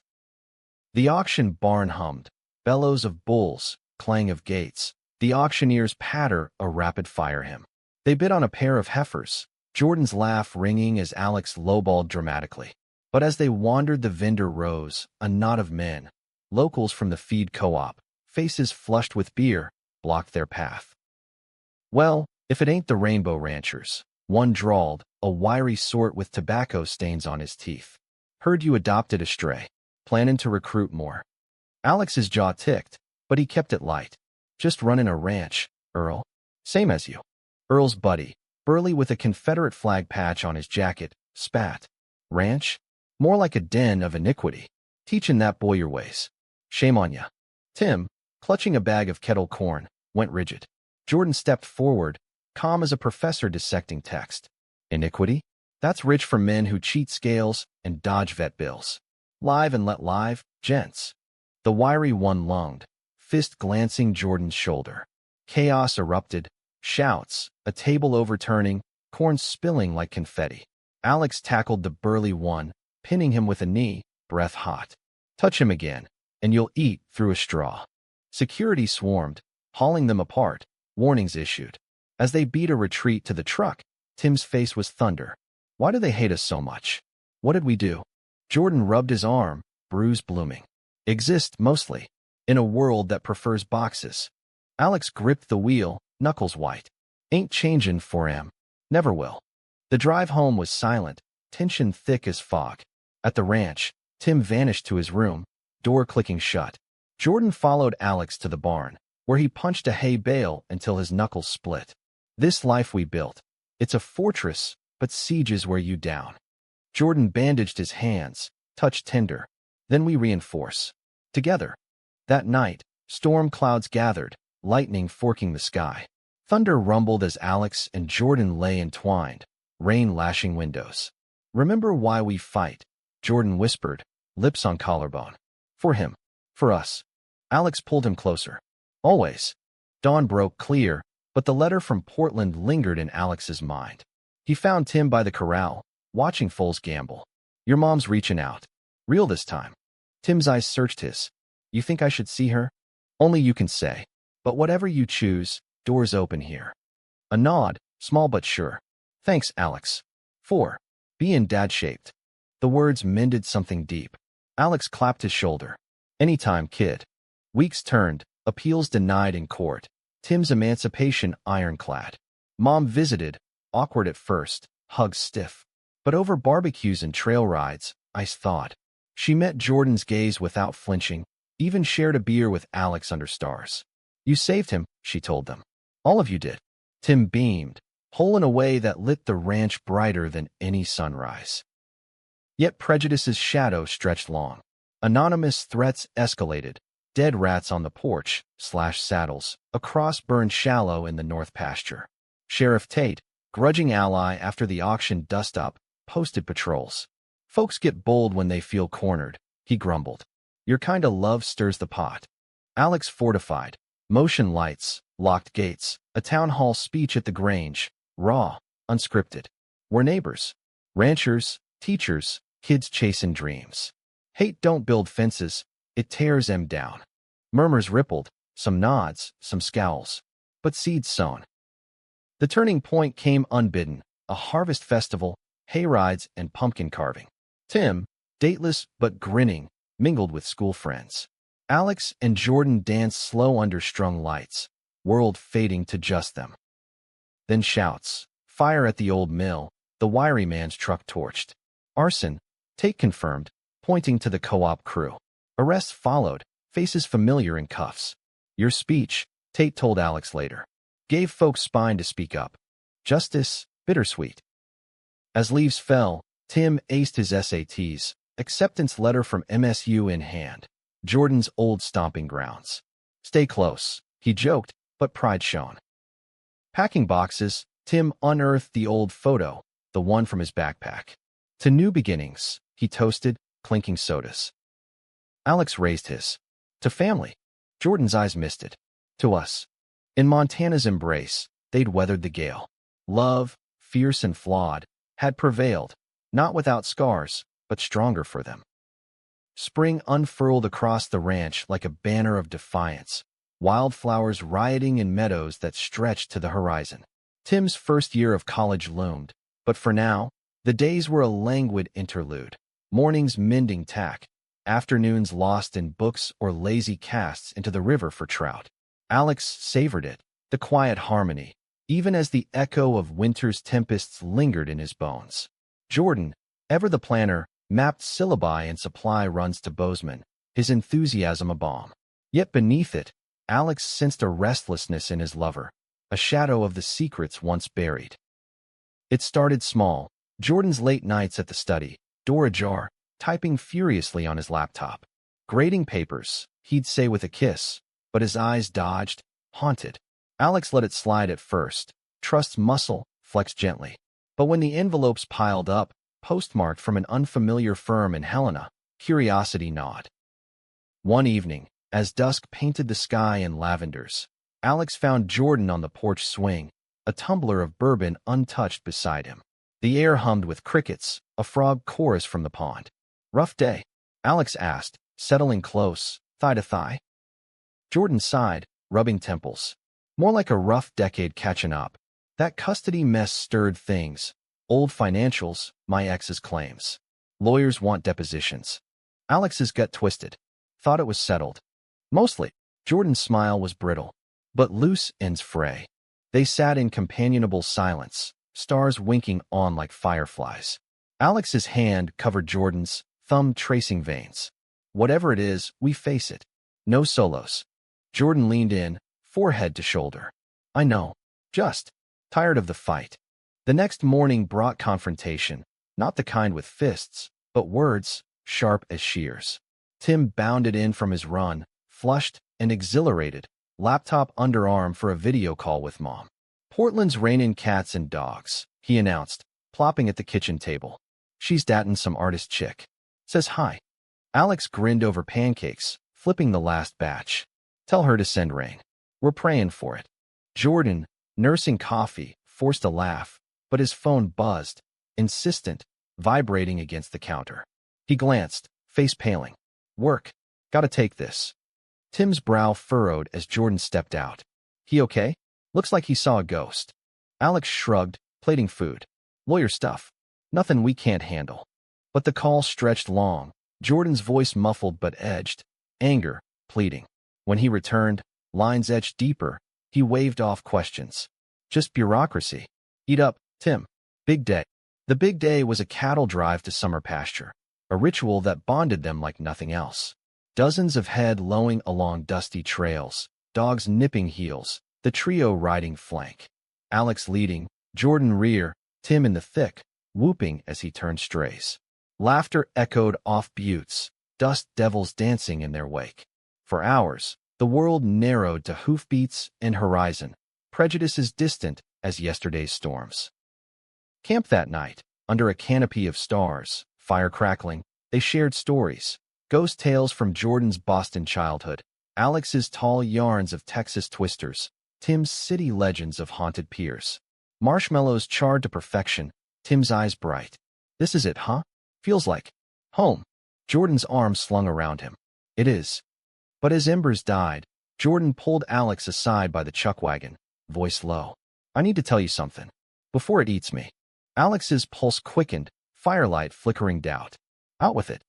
The auction barn hummed, bellows of bulls, clang of gates. The auctioneer's patter a rapid-fire hymn. They bid on a pair of heifers, Jordan's laugh ringing as Alex lowballed dramatically. But as they wandered, the vendor rose, a knot of men, locals from the feed co-op, faces flushed with beer, blocked their path. "Well, if it ain't the Rainbow Ranchers," one drawled, a wiry sort with tobacco stains on his teeth. "Heard you adopted a stray. Planning to recruit more." Alex's jaw ticked, but he kept it light. "Just running a ranch, Earl. Same as you." Earl's buddy, burly with a Confederate flag patch on his jacket, spat. "Ranch? More like a den of iniquity. Teaching that boy your ways. Shame on ya." Tim, clutching a bag of kettle corn, went rigid. Jordan stepped forward, calm as a professor dissecting text. "Iniquity? That's rich for men who cheat scales and dodge vet bills. Live and let live, gents." The wiry one lunged, fist glancing Jordan's shoulder. Chaos erupted, shouts, a table overturning, corn spilling like confetti. Alex tackled the burly one, pinning him with a knee, breath hot. "Touch him again, and you'll eat through a straw." Security swarmed, hauling them apart, warnings issued. As they beat a retreat to the truck, Tim's face was thunder. "Why do they hate us so much? What did we do?" Jordan rubbed his arm, bruise blooming. "Exist, mostly, in a world that prefers boxes." Alex gripped the wheel, knuckles white. "Ain't changin' for him. Never will." The drive home was silent, tension thick as fog. At the ranch, Tim vanished to his room, door clicking shut. Jordan followed Alex to the barn, where he punched a hay bale until his knuckles split. "This life we built. It's a fortress, but siege is where you down." Jordan bandaged his hands, touched tender. "Then we reinforce. Together." That night, storm clouds gathered, lightning forking the sky. Thunder rumbled as Alex and Jordan lay entwined, rain lashing windows. "Remember why we fight," Jordan whispered, lips on collarbone. "For him. For us." Alex pulled him closer. "Always." Dawn broke clear, but the letter from Portland lingered in Alex's mind. He found Tim by the corral, watching foals gamble. "Your mom's reaching out. Real this time." Tim's eyes searched his. "You think I should see her?" "Only you can say. But whatever you choose, doors open here." A nod, small but sure. "Thanks, Alex. For being dad-shaped." The words mended something deep. Alex clapped his shoulder. "Anytime, kid." Weeks turned, appeals denied in court. Tim's emancipation ironclad. Mom visited, awkward at first, hugs stiff. But over barbecues and trail rides, ice thawed. She met Jordan's gaze without flinching, even shared a beer with Alex under stars. "You saved him," she told them. "All of you did." Tim beamed, whole in a way that lit the ranch brighter than any sunrise. Yet prejudice's shadow stretched long. Anonymous threats escalated. Dead rats on the porch, slash saddles, a cross burned shallow in the north pasture. Sheriff Tate, grudging ally after the auction dust up, posted patrols. "Folks get bold when they feel cornered," he grumbled. "Your kind of love stirs the pot." Alex fortified. Motion lights, locked gates, a town hall speech at the Grange, raw, unscripted. We're neighbors. Ranchers, teachers, kids chasing dreams. Hate don't build fences, it tears 'em down. Murmurs rippled, some nods, some scowls. But seeds sown. The turning point came unbidden, a harvest festival, hay rides, and pumpkin carving. Tim, dateless but grinning, mingled with school friends. Alex and Jordan danced slow under strung lights, world fading to just them. Then shouts, fire at the old mill, the wiry man's truck torched. Arson, Tate confirmed, pointing to the co-op crew. Arrests followed, faces familiar in cuffs. Your speech, Tate told Alex later, gave folks spine to speak up. Justice, bittersweet. As leaves fell, Tim aced his SATs, acceptance letter from MSU in hand, Jordan's old stomping grounds. Stay close, he joked, but pride shone. Packing boxes, Tim unearthed the old photo, the one from his backpack. To new beginnings, he toasted, clinking sodas. Alex raised his. To family. Jordan's eyes missed it. To us. In Montana's embrace, they'd weathered the gale. Love, fierce and flawed, had prevailed, not without scars, but stronger for them. Spring unfurled across the ranch like a banner of defiance, wildflowers rioting in meadows that stretched to the horizon. Tim's first year of college loomed, but for now, the days were a languid interlude. Mornings mending tack, afternoons lost in books or lazy casts into the river for trout. Alex savored it, the quiet harmony, even as the echo of winter's tempests lingered in his bones. Jordan, ever the planner, mapped syllabi and supply runs to Bozeman, his enthusiasm a balm. Yet beneath it, Alex sensed a restlessness in his lover, a shadow of the secrets once buried. It started small, Jordan's late nights at the study, door ajar, typing furiously on his laptop. Grading papers, he'd say with a kiss, but his eyes dodged, haunted. Alex let it slide at first, trust muscle, flex gently. But when the envelopes piled up, postmarked from an unfamiliar firm in Helena, curiosity gnawed. One evening, as dusk painted the sky in lavenders, Alex found Jordan on the porch swing, a tumbler of bourbon untouched beside him. The air hummed with crickets, a frog chorus from the pond. Rough day? Alex asked, settling close, thigh to thigh. Jordan sighed, rubbing temples. More like a rough decade catching up. That custody mess stirred things. Old financials, my ex's claims. Lawyers want depositions. Alex's gut twisted. Thought it was settled. Mostly. Jordan's smile was brittle, but loose ends fray. They sat in companionable silence, stars winking on like fireflies. Alex's hand covered Jordan's, thumb tracing veins. Whatever it is, we face it. No solos. Jordan leaned in, forehead to shoulder. I know. Just tired of the fight. The next morning brought confrontation, not the kind with fists, but words, sharp as shears. Tim bounded in from his run, flushed and exhilarated, laptop underarm for a video call with Mom. Portland's reigning cats and dogs, he announced, plopping at the kitchen table. She's datin' some artist chick. Says hi. Alex grinned over pancakes, flipping the last batch. Tell her to send rain. We're praying for it. Jordan, nursing coffee, forced a laugh, but his phone buzzed, insistent, vibrating against the counter. He glanced, face paling. Work. Gotta take this. Tim's brow furrowed as Jordan stepped out. He okay? Looks like he saw a ghost. Alex shrugged, plating food. Lawyer stuff. Nothing we can't handle. But the call stretched long, Jordan's voice muffled but edged, anger, pleading. When he returned, lines etched deeper, he waved off questions. Just bureaucracy. Eat up, Tim. Big day. The big day was a cattle drive to summer pasture, a ritual that bonded them like nothing else. Dozens of head lowing along dusty trails, dogs nipping heels, the trio riding flank. Alex leading, Jordan rear, Tim in the thick, whooping as he turned strays. Laughter echoed off buttes, dust devils dancing in their wake. For hours, the world narrowed to hoofbeats and horizon, prejudices distant as yesterday's storms. Camp that night, under a canopy of stars, fire crackling, they shared stories. Ghost tales from Jordan's Boston childhood, Alex's tall yarns of Texas twisters, Tim's city legends of haunted piers. Marshmallows charred to perfection, Tim's eyes bright. This is it, huh? Feels like home. Jordan's arm slung around him. It is. But as embers died, Jordan pulled Alex aside by the chuck wagon, voice low. I need to tell you something. Before it eats me. Alex's pulse quickened, firelight flickering doubt. Out with it.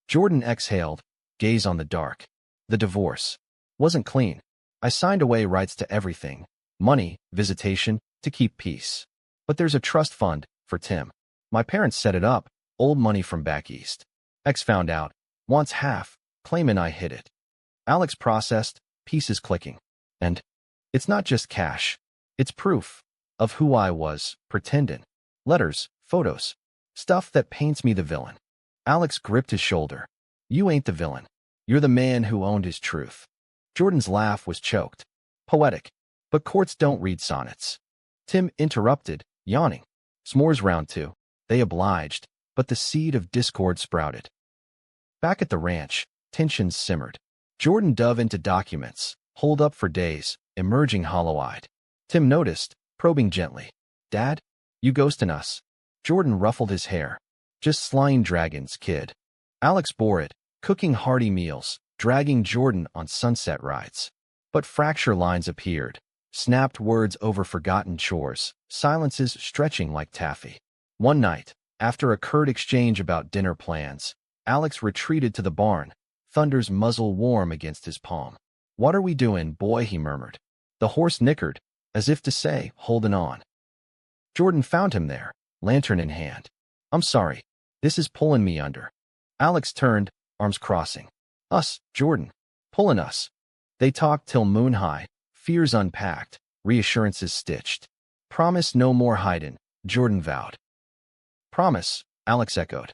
Jordan exhaled, gaze on the dark. The divorce wasn't clean. I signed away rights to everything. Money, visitation, to keep peace. But there's a trust fund, for Tim. My parents set it up, old money from back east. Ex found out, wants half, claiming I hid it. Alex processed, pieces clicking. And it's not just cash. It's proof of who I was, pretending. Letters, photos, stuff that paints me the villain. Alex gripped his shoulder. You ain't the villain. You're the man who owned his truth. Jordan's laugh was choked. Poetic. But courts don't read sonnets. Tim interrupted, yawning. S'mores round 2. They obliged, but the seed of discord sprouted. Back at the ranch, tensions simmered. Jordan dove into documents, holed up for days, emerging hollow-eyed. Tim noticed, probing gently. Dad? You ghosting us? Jordan ruffled his hair. Just slaying dragons, kid. Alex bore it, cooking hearty meals, dragging Jordan on sunset rides. But fracture lines appeared, snapped words over forgotten chores, silences stretching like taffy. One night, after a curt exchange about dinner plans, Alex retreated to the barn, Thunder's muzzle warm against his palm. What are we doing, boy? He murmured. The horse nickered, as if to say, holding on. Jordan found him there, lantern in hand. I'm sorry. This is pulling me under. Alex turned, arms crossing. Us, Jordan. Pulling us. They talked till moon high, fears unpacked, reassurances stitched. Promise no more hiding, Jordan vowed. Promise, Alex echoed.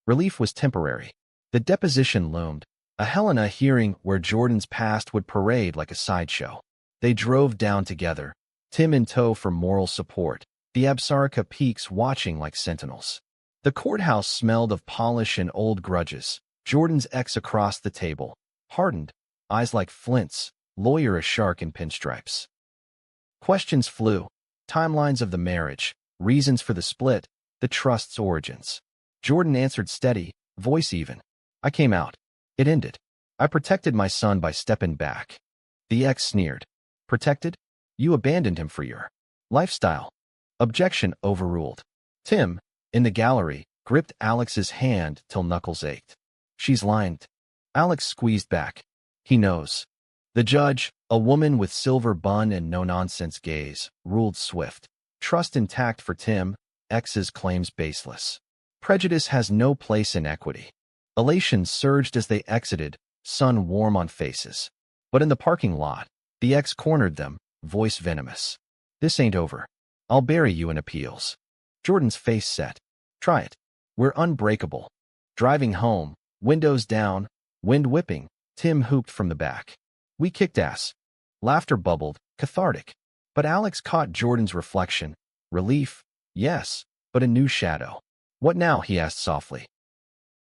Relief was temporary. The deposition loomed, a Helena hearing where Jordan's past would parade like a sideshow. They drove down together, Tim in tow for moral support, the Absarika peaks watching like sentinels. The courthouse smelled of polish and old grudges. Jordan's ex across the table, hardened, eyes like flints, lawyer a shark in pinstripes. Questions flew, timelines of the marriage, reasons for the split, the trust's origins. Jordan answered steady, voice even. I came out. It ended. I protected my son by stepping back. The ex sneered. Protected? You abandoned him for your lifestyle. Objection overruled. Tim, in the gallery, gripped Alex's hand till knuckles ached. She's lying. Alex squeezed back. He knows. The judge, a woman with silver bun and no-nonsense gaze, ruled swift. Trust intact for Tim, ex's claims baseless. Prejudice has no place in equity. Elation surged as they exited, sun warm on faces. But in the parking lot, the ex cornered them, voice venomous. This ain't over. I'll bury you in appeals. Jordan's face set. Try it. We're unbreakable. Driving home, windows down, wind whipping, Tim hooped from the back. We kicked ass. Laughter bubbled, cathartic. But Alex caught Jordan's reflection. Relief, yes, but a new shadow. What now? He asked softly.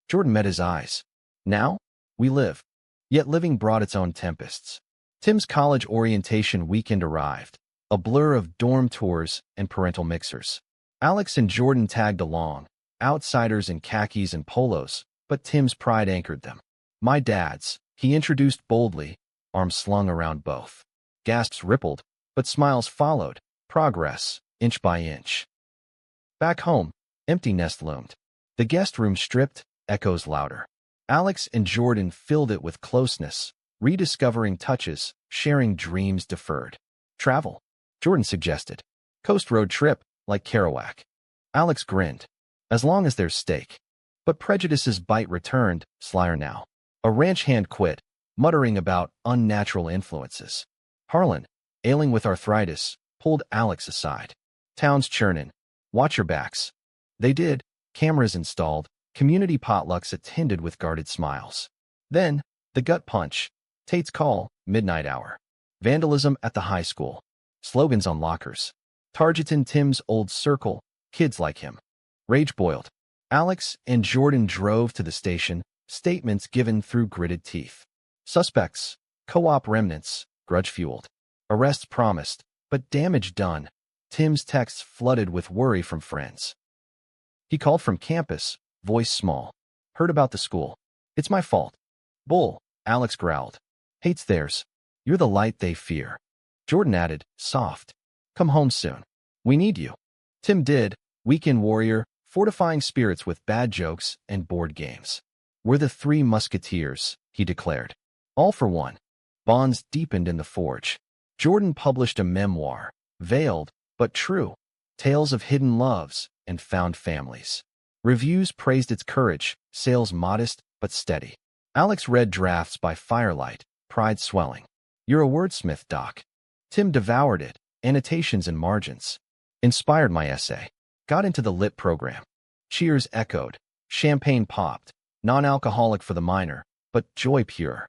Jordan met his eyes. Now? We live. Yet living brought its own tempests. Tim's college orientation weekend arrived, a blur of dorm tours and parental mixers. Alex and Jordan tagged along, outsiders in khakis and polos, but Tim's pride anchored them. My dad's, he introduced boldly, arms slung around both. Gasps rippled, but smiles followed, progress, inch by inch. Back home, empty nest loomed. The guest room stripped, echoes louder. Alex and Jordan filled it with closeness, rediscovering touches, sharing dreams deferred. Travel, Jordan suggested. Coast road trip, like Kerouac. Alex grinned. As long as there's steak. But prejudice's bite returned, slyer now. A ranch hand quit, muttering about unnatural influences. Harlan, ailing with arthritis, pulled Alex aside. Town's churnin'. Watch your backs. They did, cameras installed, community potlucks attended with guarded smiles. Then, the gut punch. Tate's call, midnight hour. Vandalism at the high school. Slogans on lockers. Targeting Tim's old circle, kids like him. Rage boiled. Alex and Jordan drove to the station, statements given through gritted teeth. Suspects, co-op remnants, grudge-fueled. Arrests promised, but damage done. Tim's texts flooded with worry from friends. He called from campus, voice small. Heard about the school. It's my fault. Bull, Alex growled. Hate's theirs. You're the light they fear. Jordan added, soft. Come home soon. We need you. Tim did, weekend warrior, fortifying spirits with bad jokes and board games. We're the three musketeers, he declared. All for one. Bonds deepened in the forge. Jordan published a memoir, veiled, but true. Tales of hidden loves and found families. Reviews praised its courage, sales modest but steady. Alex read drafts by firelight, pride swelling. You're a wordsmith, Doc. Tim devoured it, annotations and margins. Inspired my essay. Got into the lit program. Cheers echoed. Champagne popped. Non-alcoholic for the minor, but joy pure.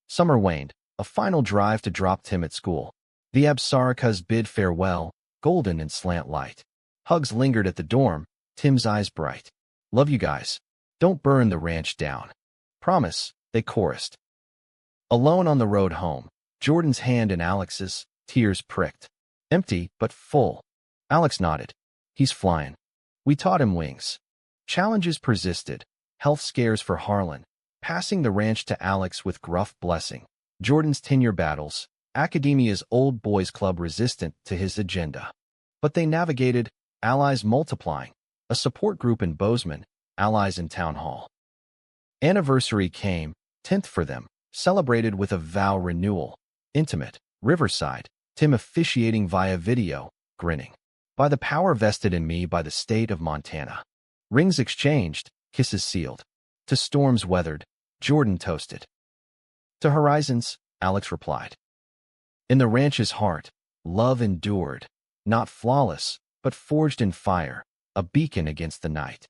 Summer waned. A final drive to drop Tim at school. The Absarika's bid farewell, golden in slant light. Hugs lingered at the dorm, Tim's eyes bright. Love you guys. Don't burn the ranch down. Promise, they chorused. Alone on the road home, Jordan's hand in Alex's, tears pricked. Empty, but full. Alex nodded. He's flying. We taught him wings. Challenges persisted. Health scares for Harlan. Passing the ranch to Alex with gruff blessing. Jordan's tenure battles. Academia's old boys club resistant to his agenda. But they navigated, allies multiplying. A support group in Bozeman, allies in Town Hall. Anniversary came, 10th for them, celebrated with a vow renewal. Intimate, Riverside, Tim officiating via video, grinning. By the power vested in me by the state of Montana. Rings exchanged, kisses sealed. To storms weathered, Jordan toasted. To horizons, Alex replied. In the ranch's heart, love endured. Not flawless, but forged in fire, a beacon against the night.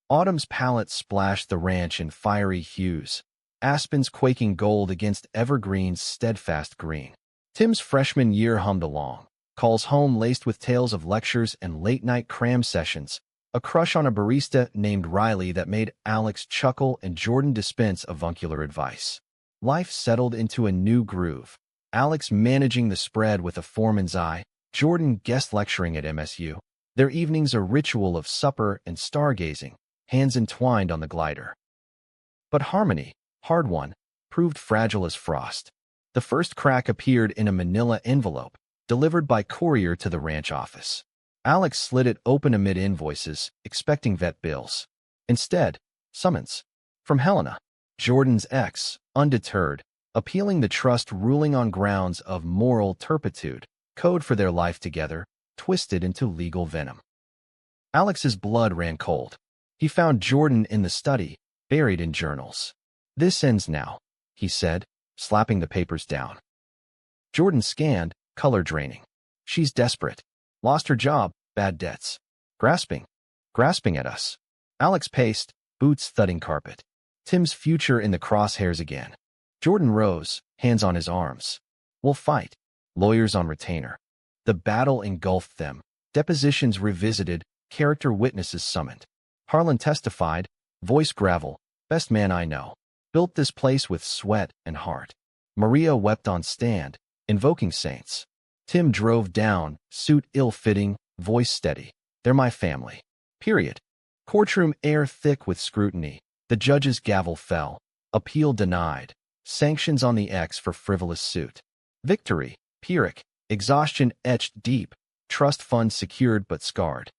Autumn's palette splashed the ranch in fiery hues. Aspens quaking gold against evergreen's steadfast green. Tim's freshman year hummed along. Calls home laced with tales of lectures and late-night cram sessions. A crush on a barista named Riley that made Alex chuckle and Jordan dispense avuncular advice. Life settled into a new groove. Alex managing the spread with a foreman's eye. Jordan guest lecturing at MSU. Their evenings a ritual of supper and stargazing, hands entwined on the glider. But harmony, hard won, proved fragile as frost. The first crack appeared in a manila envelope, delivered by courier to the ranch office. Alex slid it open amid invoices, expecting vet bills. Instead, summons. From Helena, Jordan's ex, undeterred, appealing the trust ruling on grounds of moral turpitude, code for their life together, twisted into legal venom. Alex's blood ran cold. He found Jordan in the study, buried in journals. This ends now, he said, slapping the papers down. Jordan scanned, color draining. She's desperate. Lost her job, bad debts. Grasping at us. Alex paced, boots thudding carpet. Tim's future in the crosshairs again. Jordan rose, hands on his arms. We'll fight. Lawyers on retainer. The battle engulfed them. Depositions revisited, character witnesses summoned. Harlan testified, voice gravel, best man I know. Built this place with sweat and heart. Maria wept on stand, invoking saints. Tim drove down, suit ill-fitting, voice steady. They're my family. Period. Courtroom air thick with scrutiny. The judge's gavel fell. Appeal denied. Sanctions on the X for frivolous suit. Victory. Pyrrhic. Exhaustion etched deep. Trust fund secured but scarred.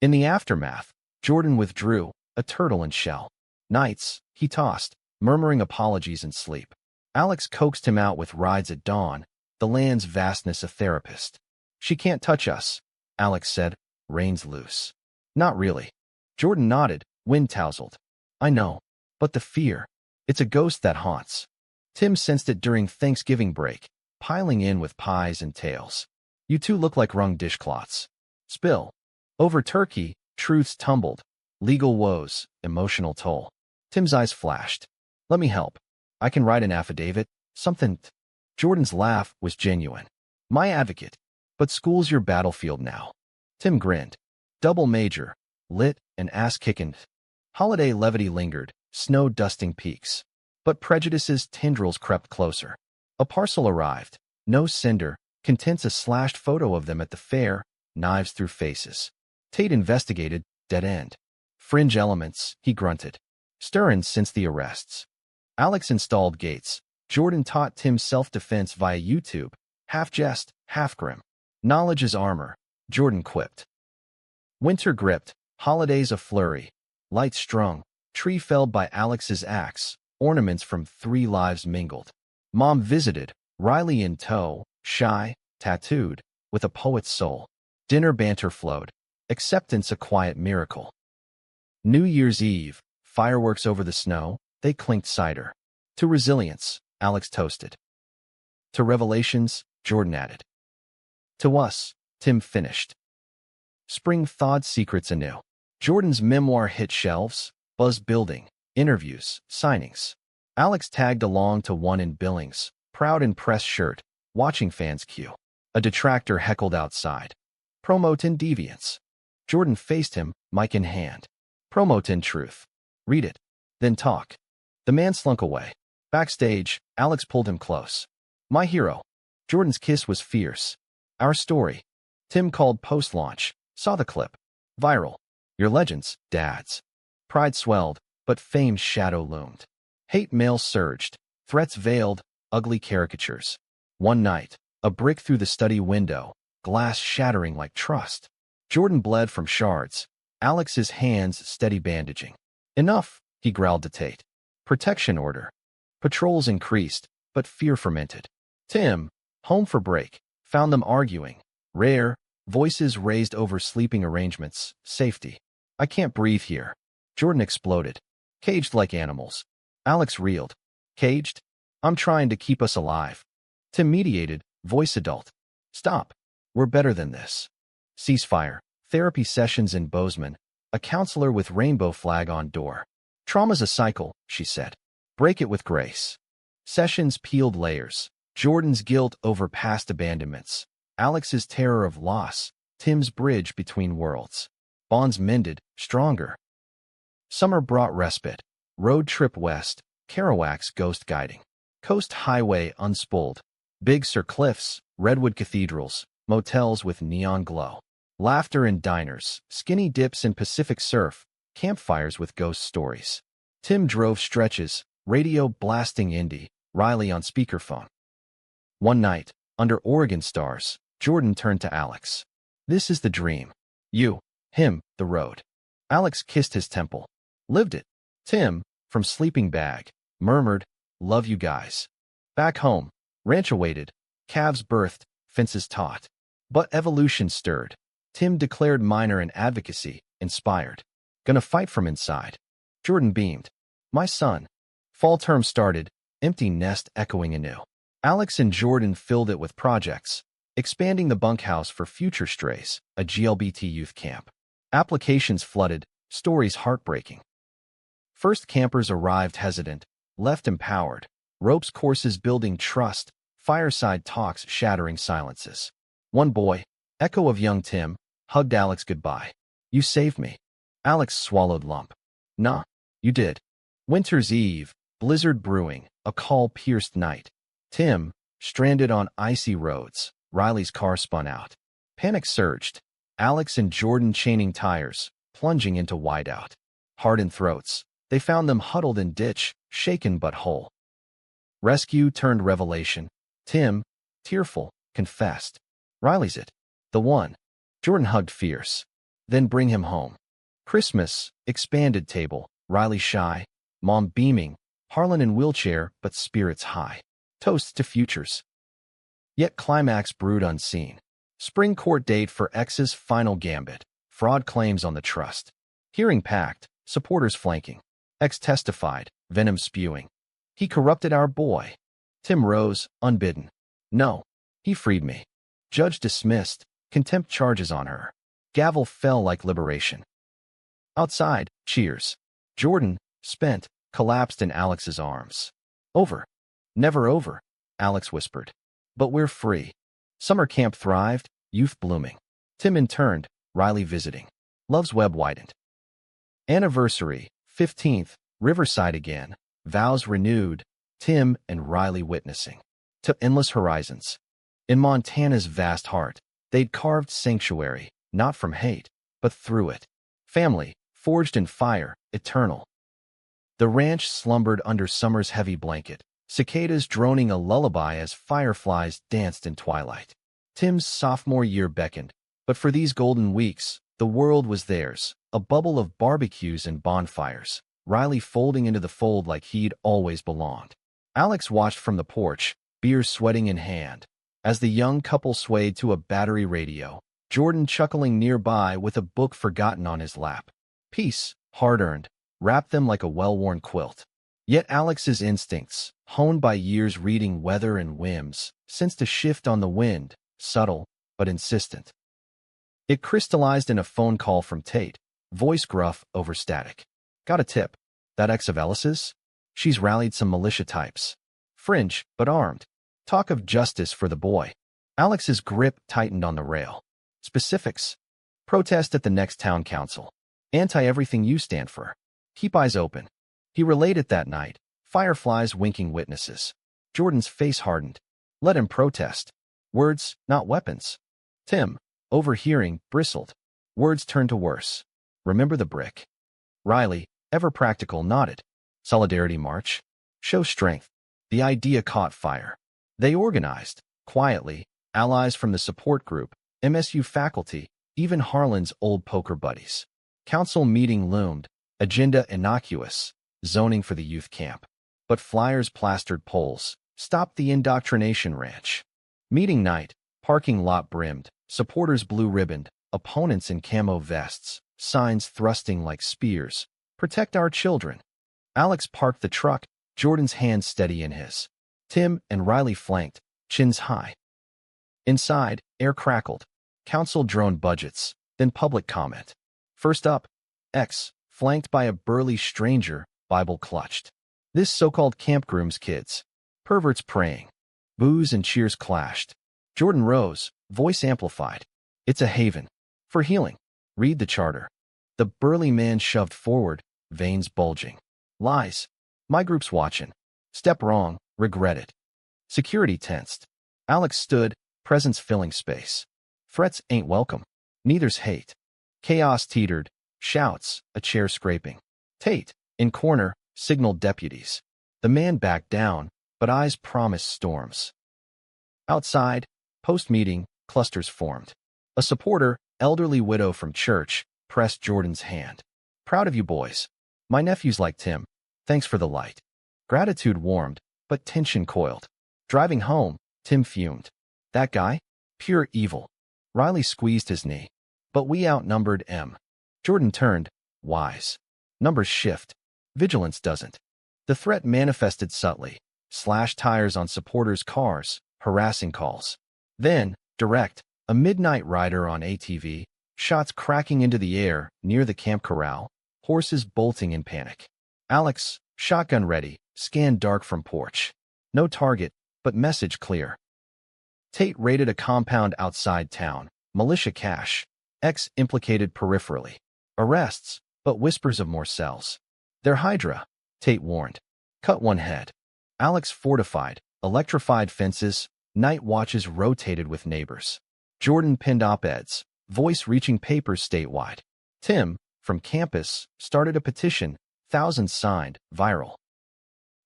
In the aftermath, Jordan withdrew, a turtle in shell. Nights, he tossed, murmuring apologies in sleep. Alex coaxed him out with rides at dawn, the land's vastness a therapist. She can't touch us, Alex said, reins loose. Not really. Jordan nodded, wind-tousled. I know. But the fear. It's a ghost that haunts. Tim sensed it during Thanksgiving break, piling in with pies and tales. You two look like wrung dishcloths. Spill. Over turkey, truths tumbled. Legal woes, emotional toll. Tim's eyes flashed. Let me help. I can write an affidavit, something. Jordan's laugh was genuine. My advocate. But school's your battlefield now. Tim grinned. Double major, lit and ass-kicking. Holiday levity lingered, snow-dusting peaks. But prejudice's tendrils crept closer. A parcel arrived. No sender, contents a slashed photo of them at the fair, knives through faces. Tate investigated, dead end. Fringe elements, he grunted. Stirring since the arrests. Alex installed gates. Jordan taught Tim self-defense via YouTube, half jest, half grim. Knowledge is armor, Jordan quipped. Winter gripped, holidays a flurry. Light strung, tree felled by Alex's axe, ornaments from 3 lives mingled. Mom visited, Riley in tow, shy, tattooed, with a poet's soul. Dinner banter flowed. Acceptance a quiet miracle. New Year's Eve, fireworks over the snow, they clinked cider. To resilience, Alex toasted. To revelations, Jordan added. To us, Tim finished. Spring thawed secrets anew. Jordan's memoir hit shelves, buzz building, interviews, signings. Alex tagged along to one in Billings, proud in press shirt, watching fans queue. A detractor heckled outside. Promotin deviance. Jordan faced him, mic in hand. Promotin truth. Read it. Then talk. The man slunk away. Backstage, Alex pulled him close. My hero. Jordan's kiss was fierce. Our story. Tim called post-launch. Saw the clip. Viral. Your legends, dads. Pride swelled, but fame's shadow loomed. Hate mail surged. Threats veiled, ugly caricatures. One night, a brick through the study window, glass shattering like trust. Jordan bled from shards. Alex's hands steady bandaging. Enough, he growled to Tate. Protection order. Patrols increased, but fear fermented. Tim, home for break, found them arguing. Rare, voices raised over sleeping arrangements, safety. I can't breathe here. Jordan exploded. Caged like animals. Alex reeled. Caged? I'm trying to keep us alive. Tim mediated, voice adult. Stop. We're better than this. Ceasefire. Therapy sessions in Bozeman. A counselor with rainbow flag on door. Trauma's a cycle, she said. Break it with grace. Sessions peeled layers. Jordan's guilt over past abandonments. Alex's terror of loss. Tim's bridge between worlds. Bonds mended, stronger. Summer brought respite. Road trip west. Kerouac's ghost guiding. Coast highway unspooled. Big Sur cliffs, redwood cathedrals, motels with neon glow. Laughter in diners, skinny dips in Pacific surf, campfires with ghost stories. Tim drove stretches, radio blasting indie, Riley on speakerphone. One night, under Oregon stars, Jordan turned to Alex. This is the dream. You, him, the road. Alex kissed his temple. Lived it. Tim, from sleeping bag, murmured, love you guys. Back home, ranch awaited, calves birthed, fences taught. But evolution stirred. Tim declared minor in advocacy, inspired. Gonna fight from inside. Jordan beamed. My son. Fall term started, empty nest echoing anew. Alex and Jordan filled it with projects, expanding the bunkhouse for future strays, a GLBT youth camp. Applications flooded, stories heartbreaking. First campers arrived hesitant, left empowered. Ropes courses building trust, fireside talks shattering silences. One boy, echo of young Tim, hugged Alex goodbye. You saved me. Alex swallowed lump. Nah, you did. Winter's Eve, blizzard brewing, a call-pierced night. Tim, stranded on icy roads, Riley's car spun out. Panic surged. Alex and Jordan chaining tires, plunging into wideout. Hardened throats. They found them huddled in ditch, shaken but whole. Rescue turned revelation. Tim, tearful, confessed. Riley's it. The one. Jordan hugged fierce. Then bring him home. Christmas, expanded table, Riley shy, Mom beaming, Harlan in wheelchair but spirits high. Toasts to futures. Yet climax brewed unseen. Spring court date for ex's final gambit. Fraud claims on the trust. Hearing packed, supporters flanking. Ex testified, venom spewing. He corrupted our boy. Tim rose, unbidden. No, he freed me. Judge dismissed, contempt charges on her. Gavel fell like liberation. Outside, cheers. Jordan, spent, collapsed in Alex's arms. Over. Never over, Alex whispered. But we're free. Summer camp thrived, youth blooming. Tim interned, Riley visiting. Love's web widened. Anniversary, 15th, Riverside again. Vows renewed, Tim and Riley witnessing. To endless horizons. In Montana's vast heart, they'd carved sanctuary, not from hate, but through it. Family, forged in fire, eternal. The ranch slumbered under summer's heavy blanket, cicadas droning a lullaby as fireflies danced in twilight. Tim's sophomore year beckoned, but for these golden weeks, the world was theirs, a bubble of barbecues and bonfires, Riley folding into the fold like he'd always belonged. Alex watched from the porch, beer sweating in hand. As the young couple swayed to a battery radio, Jordan chuckling nearby with a book forgotten on his lap. Peace, hard-earned, wrapped them like a well-worn quilt. Yet Alex's instincts, honed by years reading weather and whims, sensed a shift on the wind, subtle but insistent. It crystallized in a phone call from Tate, voice gruff over static. Got a tip. That ex of Ellis's? She's rallied some militia types. Fringe, but armed. Talk of justice for the boy. Alex's grip tightened on the rail. Specifics. Protest at the next town council. Anti-everything you stand for. Keep eyes open. He relayed it that night. Fireflies winking witnesses. Jordan's face hardened. Let him protest. Words, not weapons. Tim, overhearing, bristled. Words turned to worse. Remember the brick. Riley, ever practical, nodded. Solidarity march. Show strength. The idea caught fire. They organized, quietly, allies from the support group, MSU faculty, even Harlan's old poker buddies. Council meeting loomed, agenda innocuous, zoning for the youth camp. But flyers plastered poles, stopped the indoctrination ranch. Meeting night, parking lot brimmed, supporters blue-ribboned, opponents in camo vests, signs thrusting like spears. Protect our children. Alex parked the truck, Jordan's hand steady in his. Tim and Riley flanked, chins high. Inside, air crackled. Council droned budgets, then public comment. First up, X, flanked by a burly stranger, Bible clutched. This so-called camp groom's kids. Perverts praying. Boos and cheers clashed. Jordan rose, voice amplified. It's a haven. For healing. Read the charter. The burly man shoved forward, veins bulging. Lies. My group's watching. Step wrong, regret it. Security tensed. Alex stood, presence filling space. Threats ain't welcome. Neither's hate. Chaos teetered. Shouts, a chair scraping. Tate, in corner, signaled deputies. The man backed down, but eyes promised storms. Outside, post-meeting, clusters formed. A supporter, elderly widow from church, pressed Jordan's hand. Proud of you boys. My nephew's like Tim. Thanks for the light. Gratitude warmed, but tension coiled. Driving home, Tim fumed. That guy? Pure evil. Riley squeezed his knee. But we outnumbered M. Jordan turned, wise. Numbers shift. Vigilance doesn't. The threat manifested subtly. Slashed tires on supporters' cars, harassing calls. Then, direct, a midnight rider on ATV, shots cracking into the air near the camp corral, horses bolting in panic. Alex, shotgun ready, scanned dark from porch. No target, but message clear. Tate raided a compound outside town. Militia cache. X implicated peripherally. Arrests, but whispers of more cells. They're Hydra, Tate warned. Cut one head. Alex fortified, electrified fences, night watches rotated with neighbors. Jordan pinned op-eds, voice reaching papers statewide. Tim, from campus, started a petition, thousands signed, viral.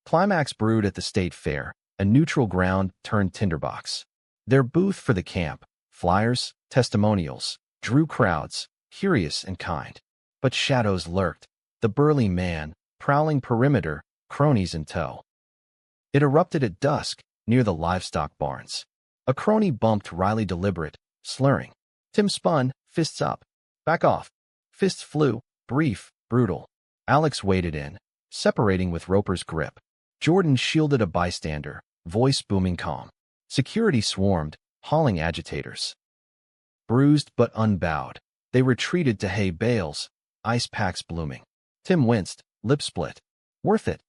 Climax brewed at the state fair, a neutral ground turned tinderbox. Their booth for the camp, flyers, testimonials, drew crowds, curious and kind. But shadows lurked, the burly man, prowling perimeter, cronies in tow. It erupted at dusk, near the livestock barns. A crony bumped Riley deliberate, slurring. Tim spun, fists up. Back off. Fists flew, brief, brutal. Alex waded in, separating with Roper's grip. Jordan shielded a bystander, voice booming calm. Security swarmed, hauling agitators. Bruised but unbowed, they retreated to hay bales, ice packs blooming. Tim winced, lip split. Worth it.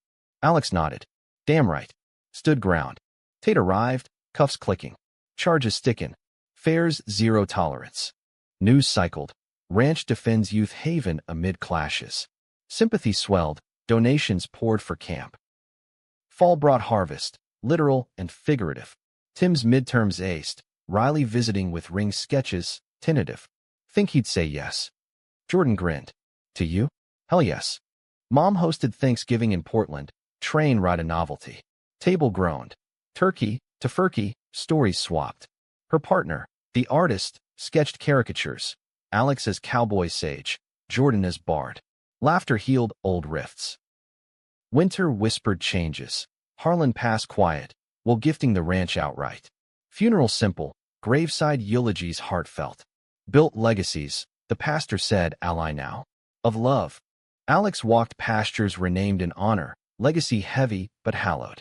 Alex nodded. Damn right. Stood ground. Tate arrived, cuffs clicking. Charges sticking. Fares zero tolerance. News cycled. Ranch defends youth haven amid clashes. Sympathy swelled. Donations poured for camp. Fall brought harvest, literal and figurative. Tim's midterms aced. Riley visiting with ring sketches, tentative. Think he'd say yes. Jordan grinned. To you? Hell yes. Mom hosted Thanksgiving in Portland. Train ride a novelty. Table groaned. Turkey, tofurkey, stories swapped. Her partner, the artist, sketched caricatures. Alex as cowboy sage, Jordan as bard. Laughter healed old rifts. Winter whispered changes. Harlan passed quiet, while gifting the ranch outright. Funeral simple, graveside eulogies heartfelt. Built legacies, the pastor said, ally now. Of love. Alex walked pastures renamed in honor, legacy heavy but hallowed.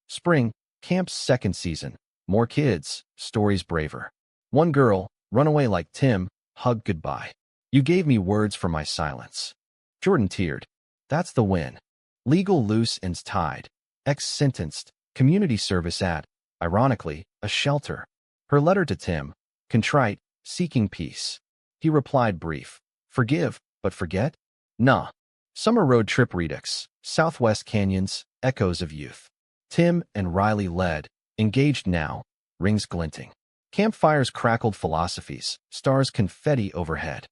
Spring, camp's second season. More kids, stories braver. One girl, runaway like Tim, hugged goodbye. You gave me words for my silence. Jordan teared. That's the win. Legal loose ends tied. Ex-sentenced, community service at, ironically, a shelter. Her letter to Tim, contrite, seeking peace. He replied brief. Forgive, but forget? Nah. Summer road trip redux, Southwest Canyons, echoes of youth. Tim and Riley led, engaged now, rings glinting. Campfires crackled philosophies, stars confetti overhead.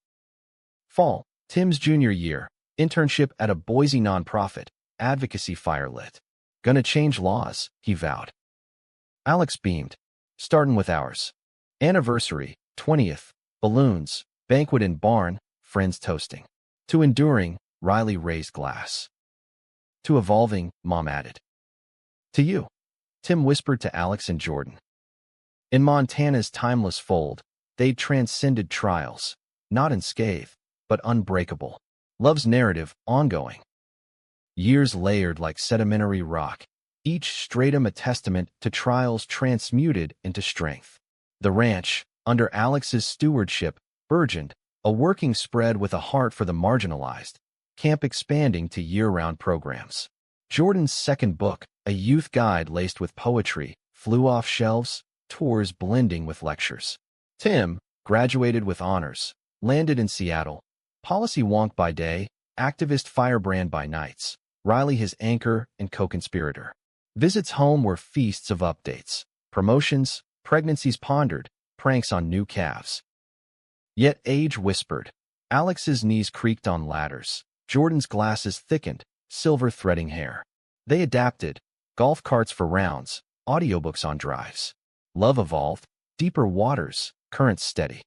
Fall, Tim's junior year, internship at a Boise nonprofit, advocacy fire lit. Gonna change laws, he vowed. Alex beamed. Startin' with ours. Anniversary, 20th, balloons, banquet in barn, friends toasting. To enduring, Riley raised glass. To evolving, Mom added. To you, Tim whispered to Alex and Jordan. In Montana's timeless fold, they transcended trials, not unscathed, but unbreakable. Love's narrative, ongoing. Years layered like sedimentary rock, each stratum a testament to trials transmuted into strength. The ranch, under Alex's stewardship, burgeoned, a working spread with a heart for the marginalized, camp expanding to year-round programs. Jordan's second book, a youth guide laced with poetry, flew off shelves, tours blending with lectures. Tim, graduated with honors, landed in Seattle, policy wonk by day, activist firebrand by nights. Riley his anchor and co-conspirator. Visits home were feasts of updates, promotions, pregnancies pondered, pranks on new calves. Yet age whispered. Alex's knees creaked on ladders. Jordan's glasses thickened, silver threading hair. They adapted, golf carts for rounds, audiobooks on drives. Love evolved, deeper waters, currents steady.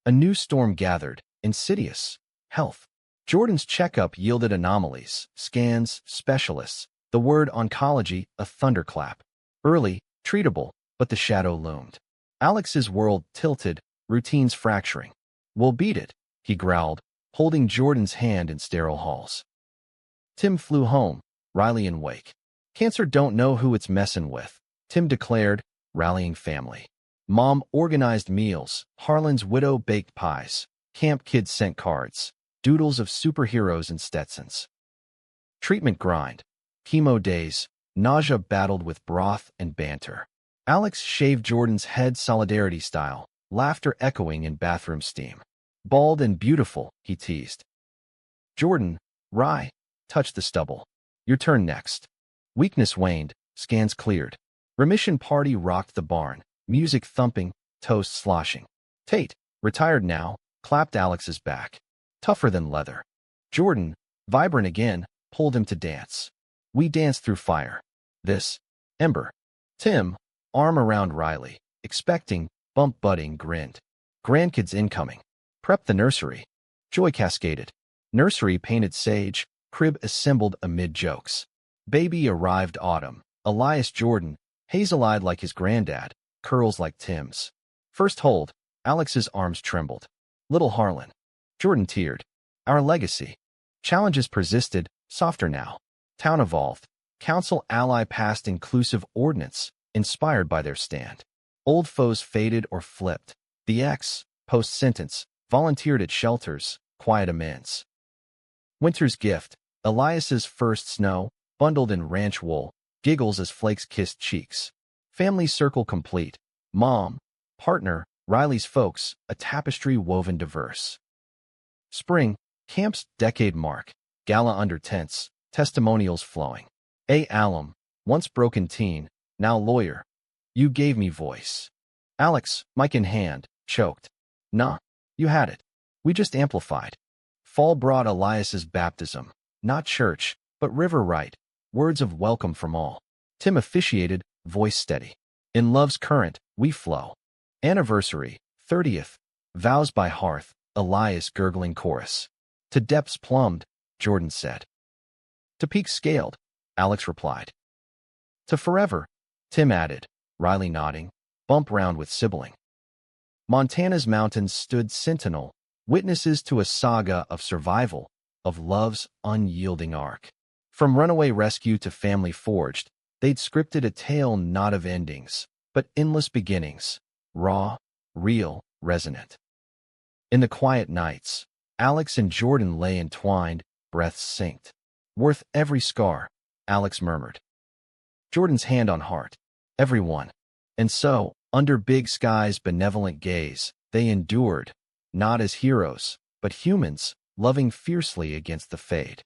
A new storm gathered, insidious, health. Jordan's checkup yielded anomalies, scans, specialists, the word oncology a thunderclap. Early, treatable, but the shadow loomed. Alex's world tilted, routines fracturing. We'll beat it, he growled, holding Jordan's hand in sterile halls. Tim flew home, Riley in wake. Cancer don't know who it's messin' with, Tim declared, rallying family. Mom organized meals, Harlan's widow baked pies, camp kids sent cards, doodles of superheroes and Stetsons. Treatment grind, chemo days, nausea battled with broth and banter. Alex shaved Jordan's head solidarity style, laughter echoing in bathroom steam. Bald and beautiful, he teased. Jordan, Rye, touched the stubble. Your turn next. Weakness waned, scans cleared. Remission party rocked the barn, music thumping, toast sloshing. Tate, retired now, clapped Alex's back. Tougher than leather. Jordan, vibrant again, pulled him to dance. We danced through fire. This, Ember. Tim, arm around Riley, expecting, bump budding, grinned. Grandkids incoming. Prep the nursery. Joy cascaded. Nursery painted sage, crib assembled amid jokes. Baby arrived autumn. Elias Jordan, hazel-eyed like his granddad, curls like Tim's. First hold, Alex's arms trembled. Little Harlan. Jordan teared. Our legacy. Challenges persisted, softer now. Town evolved. Council ally passed inclusive ordinance, inspired by their stand. Old foes faded or flipped. The ex, post-sentence, volunteered at shelters, quiet amends. Winter's gift, Elias's first snow, bundled in ranch wool, giggles as flakes kissed cheeks. Family circle complete. Mom, partner, Riley's folks, a tapestry woven diverse. Spring, camp's decade mark, gala under tents, testimonials flowing. A. Alum, once broken teen, now lawyer. You gave me voice. Alex, mic in hand, choked. Nah, you had it. We just amplified. Fall brought Elias's baptism, not church, but river rite, words of welcome from all. Tim officiated, voice steady. In love's current, we flow. Anniversary, 30th, vows by hearth, Elias gurgling chorus. To depths plumbed, Jordan said. To peaks scaled, Alex replied. To forever, Tim added, Riley nodding, bump round with sibling. Montana's mountains stood sentinel, witnesses to a saga of survival, of love's unyielding arc. From runaway rescue to family forged, they'd scripted a tale not of endings, but endless beginnings, raw, real, resonant. In the quiet nights, Alex and Jordan lay entwined, breaths synced. Worth every scar, Alex murmured. Jordan's hand on heart. Everyone. And so, under big sky's benevolent gaze, They endured, not as heroes, but humans, loving fiercely against the fate.